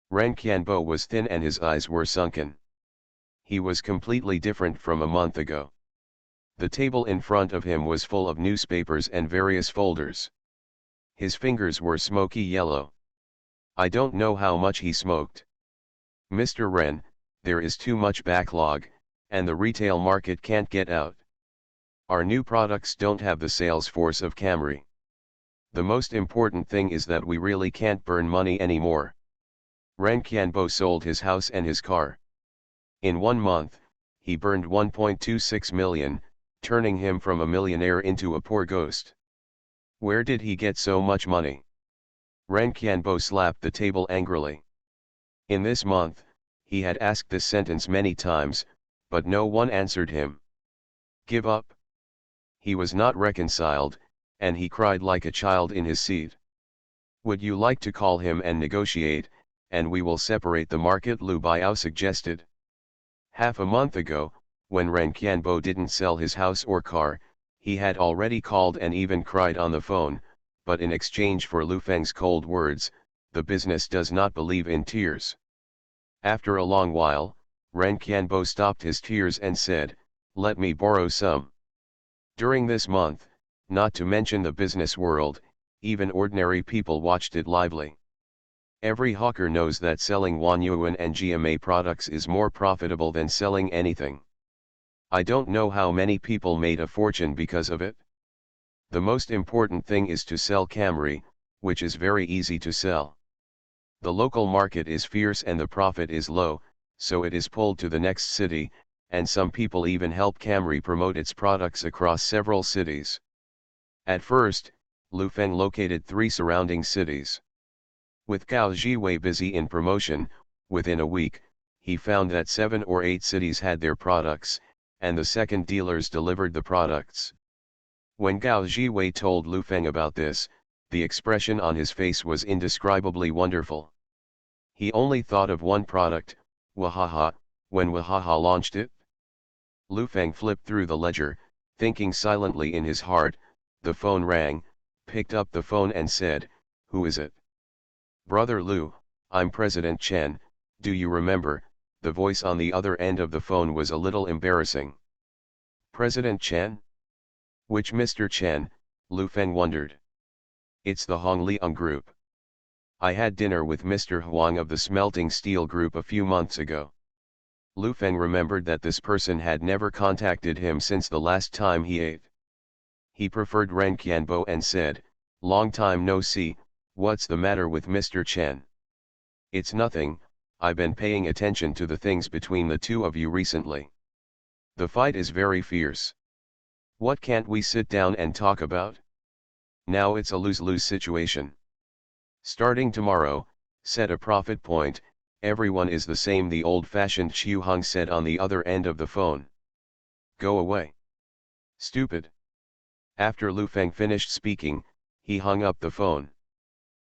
Ren Qianbo was thin and his eyes were sunken. He was completely different from a month ago. The table in front of him was full of newspapers and various folders. His fingers were smoky yellow. I don't know how much he smoked. Mr. Ren, there is too much backlog, and the retail market can't get out. Our new products don't have the sales force of Camry. The most important thing is that we really can't burn money anymore. Ren Qianbo sold his house and his car. In 1 month, he burned 1.26 million, turning him from a millionaire into a poor ghost. Where did he get so much money? Ren Qianbo slapped the table angrily. In this month, he had asked this sentence many times, but no one answered him. Give up? He was not reconciled, and he cried like a child in his seat. Would you like to call him and negotiate, and we will separate the market? Lu Biao suggested. Half a month ago, when Ren Qianbo didn't sell his house or car, he had already called and even cried on the phone, but in exchange for Lu Feng's cold words, the business does not believe in tears. After a long while, Ren Qianbo stopped his tears and said, "Let me borrow some." During this month, not to mention the business world, even ordinary people watched it lively. Every hawker knows that selling Huanyuan and GMA products is more profitable than selling anything. I don't know how many people made a fortune because of it. The most important thing is to sell Camry, which is very easy to sell. The local market is fierce and the profit is low, so it is pulled to the next city, and some people even help Camry promote its products across several cities. At first, Lu Feng located 3 surrounding cities. With Gao Jiwei busy in promotion, within a week, he found that 7 or 8 cities had their products, and the second dealers delivered the products. When Gao Jiwei told Lu Feng about this, the expression on his face was indescribably wonderful. He only thought of one product, Wahaha, when Wahaha launched it. Lu Feng flipped through the ledger, thinking silently in his heart, The phone rang, picked up the phone and said, "Who is it?" "Brother Lu, I'm President Chen, do you remember?" The voice on the other end of the phone was a little embarrassing. "President Chen? Which Mr. Chen?" Lu Feng wondered. "It's the Hong Liang Group. I had dinner with Mr. Huang of the Smelting Steel Group a few months ago." Lu Feng remembered that this person had never contacted him since the last time he ate. He preferred Ren Qianbo and said, "Long time no see, what's the matter with Mr. Chen?" "It's nothing, I've been paying attention to the things between the two of you recently. The fight is very fierce. What can't we sit down and talk about? Now it's a lose-lose situation. Starting tomorrow, set a profit point, everyone is the same," the old-fashioned Xiu Hong said on the other end of the phone. "Go away. Stupid." After Lu Feng finished speaking, he hung up the phone.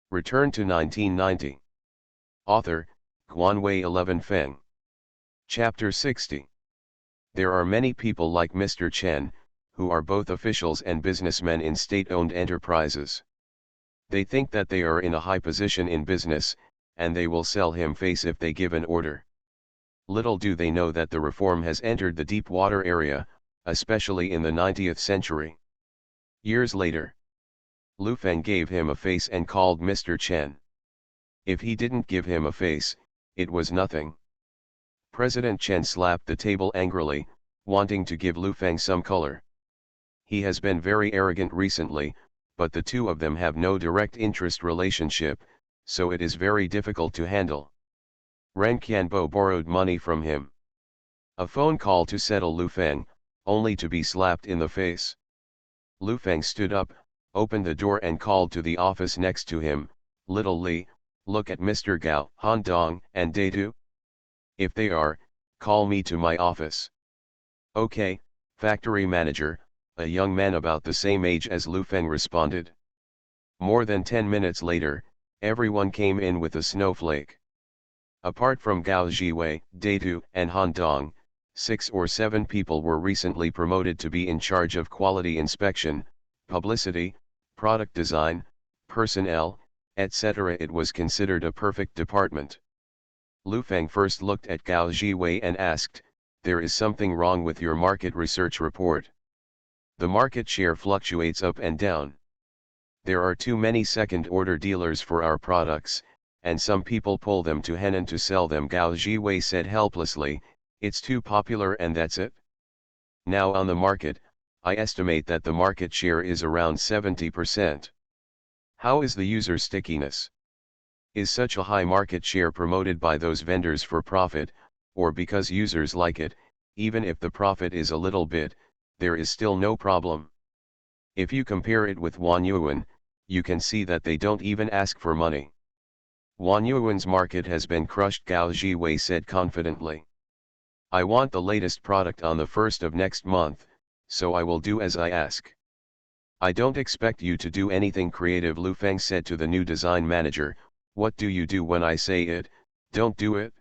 Return to 1990. Author, Guanwei 11 Feng. Chapter 60. There are many people like Mr. Chen, who are both officials and businessmen in state-owned enterprises. They think that they are in a high position in business, and they will sell him face if they give an order. Little do they know that the reform has entered the deep water area, especially in the 90th century. Years later, Lu Feng gave him a face and called Mr. Chen. If he didn't give him a face, it was nothing. President Chen slapped the table angrily, wanting to give Lu Feng some color. He has been very arrogant recently, but the two of them have no direct interest relationship, so it is very difficult to handle. Ren Qianbo borrowed money from him. A phone call to settle Lu Feng, only to be slapped in the face. Lu Feng stood up, opened the door and called to the office next to him, "Little Li, look at Mr. Gao, Han Dong and Datu. If they are, call me to my office." "Okay, factory manager," a young man about the same age as Lu Feng responded. More than 10 minutes later, everyone came in with a snowflake. Apart from Gao Jiwei, Datu, and Han Dong, 6 or 7 people were recently promoted to be in charge of quality inspection, publicity, product design, personnel, etc. It was considered a perfect department. Lu Feng first looked at Gao Jiwei and asked, "There is something wrong with your market research report. The market share fluctuates up and down. There are too many second-order dealers for our products, and some people pull them to Henan to sell them." Gao Jiwei said helplessly, "It's too popular and that's it. Now on the market, I estimate that the market share is around 70%. How is the user stickiness? Is such a high market share promoted by those vendors for profit, or because users like it? Even if the profit is a little bit, there is still no problem. If you compare it with Wanyuan, you can see that they don't even ask for money." "Wanyuan's market has been crushed," Gao Jiwei said confidently. "I want the latest product on the 1st of next month, so I will do as I ask." "I don't expect you to do anything creative," Lu Feng said to the new design manager. "What do you do when I say it? Don't do it.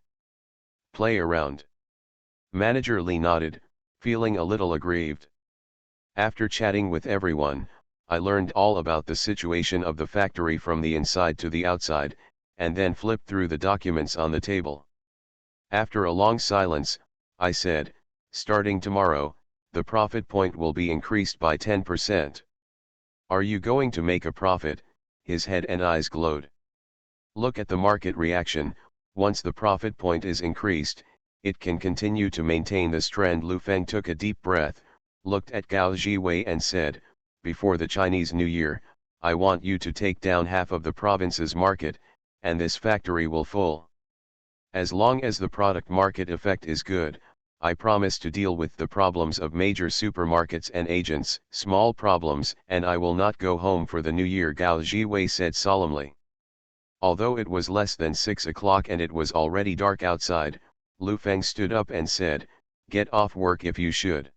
Play around." Manager Li nodded, feeling a little aggrieved. "After chatting with everyone, I learned all about the situation of the factory from the inside to the outside, and then flipped through the documents on the table. After a long silence, I said, starting tomorrow, the profit point will be increased by 10%. Are you going to make a profit?" His head and eyes glowed. "Look at the market reaction. Once the profit point is increased, it can continue to maintain this trend." Lu Feng took a deep breath, looked at Gao Jiwei and said, "Before the Chinese New Year, I want you to take down half of the province's market, and this factory will full. As long as the product market effect is good, I promise to deal with the problems of major supermarkets and agents, small problems, and I will not go home for the New Year," Gao Jiwei said solemnly. Although it was less than 6 o'clock and it was already dark outside, Lu Feng stood up and said, "Get off work if you should."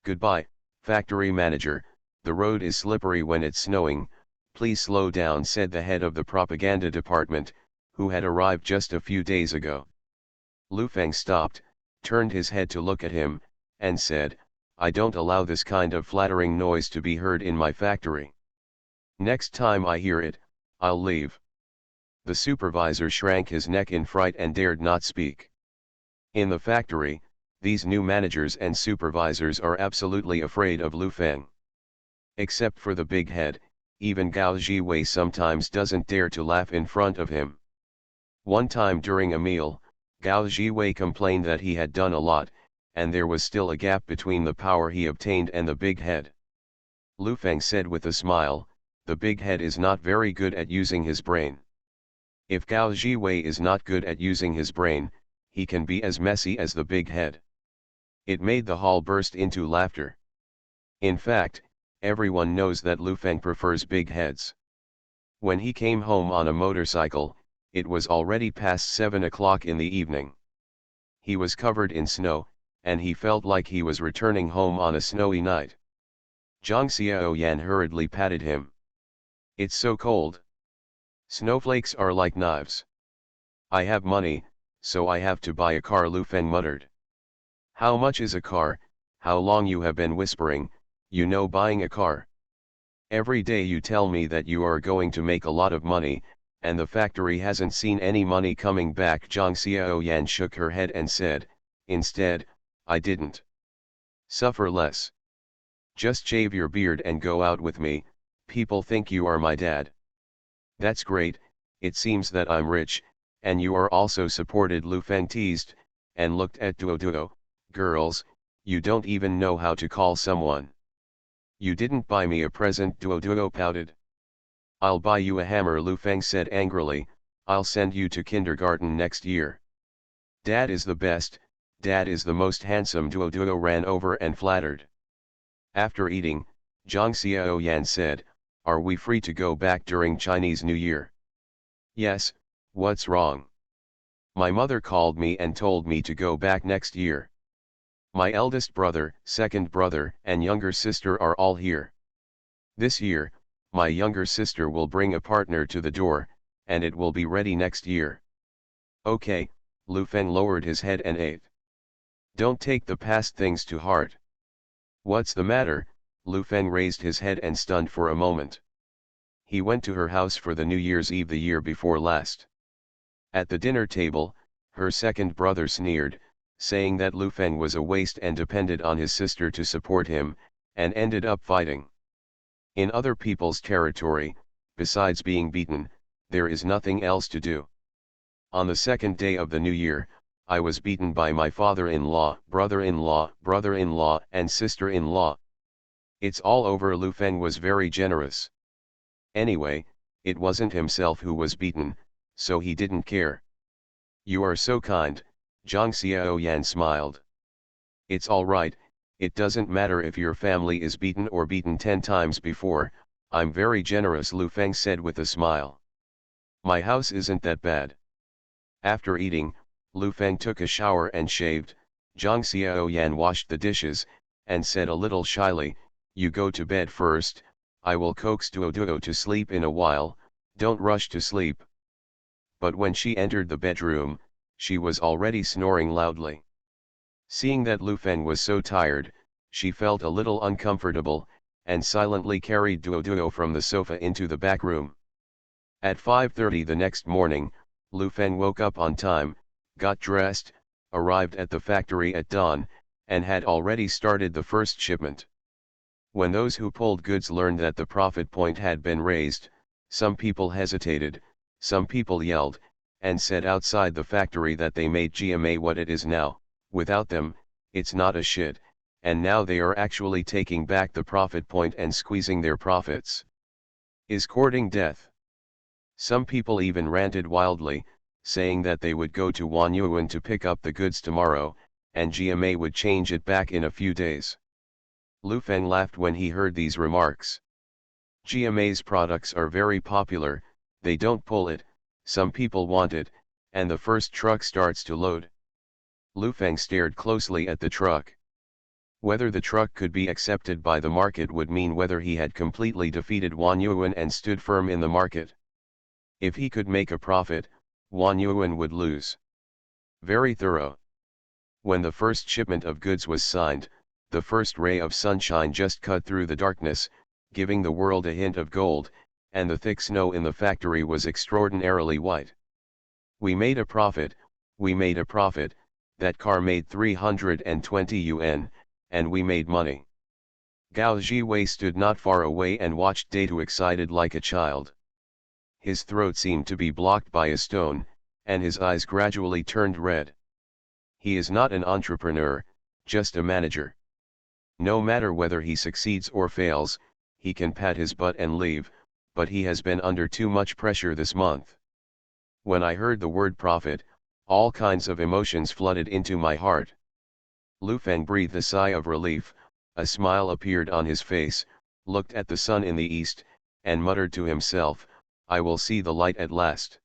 "Goodbye, factory manager, the road is slippery when it's snowing, please slow down," said the head of the propaganda department, who had arrived just a few days ago. Lu Feng stopped, turned his head to look at him, and said, I don't allow this kind of flattering noise to be heard in my factory. Next time I hear it, I'll leave. The supervisor shrank his neck in fright and dared not speak. In the factory, these new managers and supervisors are absolutely afraid of Lu Feng. Except for the big head, even Gao Jiwei sometimes doesn't dare to laugh in front of him. One time during a meal, Gao Jiwei complained that he had done a lot, and there was still a gap between the power he obtained and the big head. Lu Feng said with a smile, "The big head is not very good at using his brain. If Gao Jiwei is not good at using his brain, he can be as messy as the big head." It made the hall burst into laughter. In fact, everyone knows that Lu Feng prefers big heads. When he came home on a motorcycle, it was already past 7 o'clock in the evening. He was covered in snow, and he felt like he was returning home on a snowy night. Zhang Xiaoyan hurriedly patted him. "It's so cold. Snowflakes are like knives." "I have money, so I have to buy a car," Lu Feng muttered. "How much is a car? How long you have been whispering, you know, buying a car. Every day you tell me that you are going to make a lot of money, and the factory hasn't seen any money coming back." Zhang Xiaoyan shook her head and said, "Instead, I didn't. Suffer less. Just shave your beard and go out with me, people think you are my dad." "That's great, it seems that I'm rich, and you are also supported," Lu Feng teased, and looked at Duo. "Girls, you don't even know how to call someone. You didn't buy me a present," Duo pouted. "I'll buy you a hammer," Lu Feng said angrily. "I'll send you to kindergarten next year. Dad is the best, Dad is the most handsome." Duo ran over and flattered. After eating, Zhang Xiaoyan said, "Are we free to go back during Chinese New Year?" "Yes, what's wrong?" "My mother called me and told me to go back next year. My eldest brother, second brother, and younger sister are all here. This year, my younger sister will bring a partner to the door, and it will be ready next year." "Okay," Lu Feng lowered his head and ate. "Don't take the past things to heart." "What's the matter?" Lu Feng raised his head and stunned for a moment. He went to her house for the New Year's Eve the year before last. At the dinner table, her second brother sneered, saying that Lu Feng was a waste and depended on his sister to support him, and ended up fighting. In other people's territory, besides being beaten, there is nothing else to do. On the second day of the new year, I was beaten by my father-in-law, brother-in-law, and sister-in-law. It's all over." Lu Feng was very generous. Anyway, it wasn't himself who was beaten, so he didn't care. "You are so kind," Zhang Xiaoyan smiled. "It's all right, it doesn't matter if your family is beaten or beaten 10 times before, I'm very generous," Lu Feng said with a smile. "My house isn't that bad." After eating, Lu Feng took a shower and shaved. Zhang Xiaoyan washed the dishes, and said a little shyly, "You go to bed first, I will coax Duo to sleep in a while, don't rush to sleep." But when she entered the bedroom, she was already snoring loudly. Seeing that Lu Feng was so tired, she felt a little uncomfortable, and silently carried Duo from the sofa into the back room. At 5:30 the next morning, Lu Feng woke up on time, got dressed, arrived at the factory at dawn, and had already started the first shipment. When those who pulled goods learned that the profit point had been raised, some people hesitated, some people yelled, and said outside the factory that they made GMA what it is now. Without them, it's not a shit, and now they are actually taking back the profit point and squeezing their profits. Is courting death. Some people even ranted wildly, saying that they would go to Wanyuan to pick up the goods tomorrow, and GMA would change it back in a few days. Lu Feng laughed when he heard these remarks. GMA's products are very popular, they don't pull it, some people want it, and the first truck starts to load. Lu Feng stared closely at the truck. Whether the truck could be accepted by the market would mean whether he had completely defeated Wanyuan and stood firm in the market. If he could make a profit, Wanyuan would lose. Very thorough. When the first shipment of goods was signed, the first ray of sunshine just cut through the darkness, giving the world a hint of gold, and the thick snow in the factory was extraordinarily white. We made a profit, we made a profit, that car made 320 yuan, and we made money. Gao Jiwei stood not far away and watched Datu excited like a child. His throat seemed to be blocked by a stone, and his eyes gradually turned red. He is not an entrepreneur, just a manager. No matter whether he succeeds or fails, he can pat his butt and leave, but he has been under too much pressure this month. When I heard the word profit, all kinds of emotions flooded into my heart. Lu Feng breathed a sigh of relief, a smile appeared on his face, looked at the sun in the east, and muttered to himself, "I will see the light at last."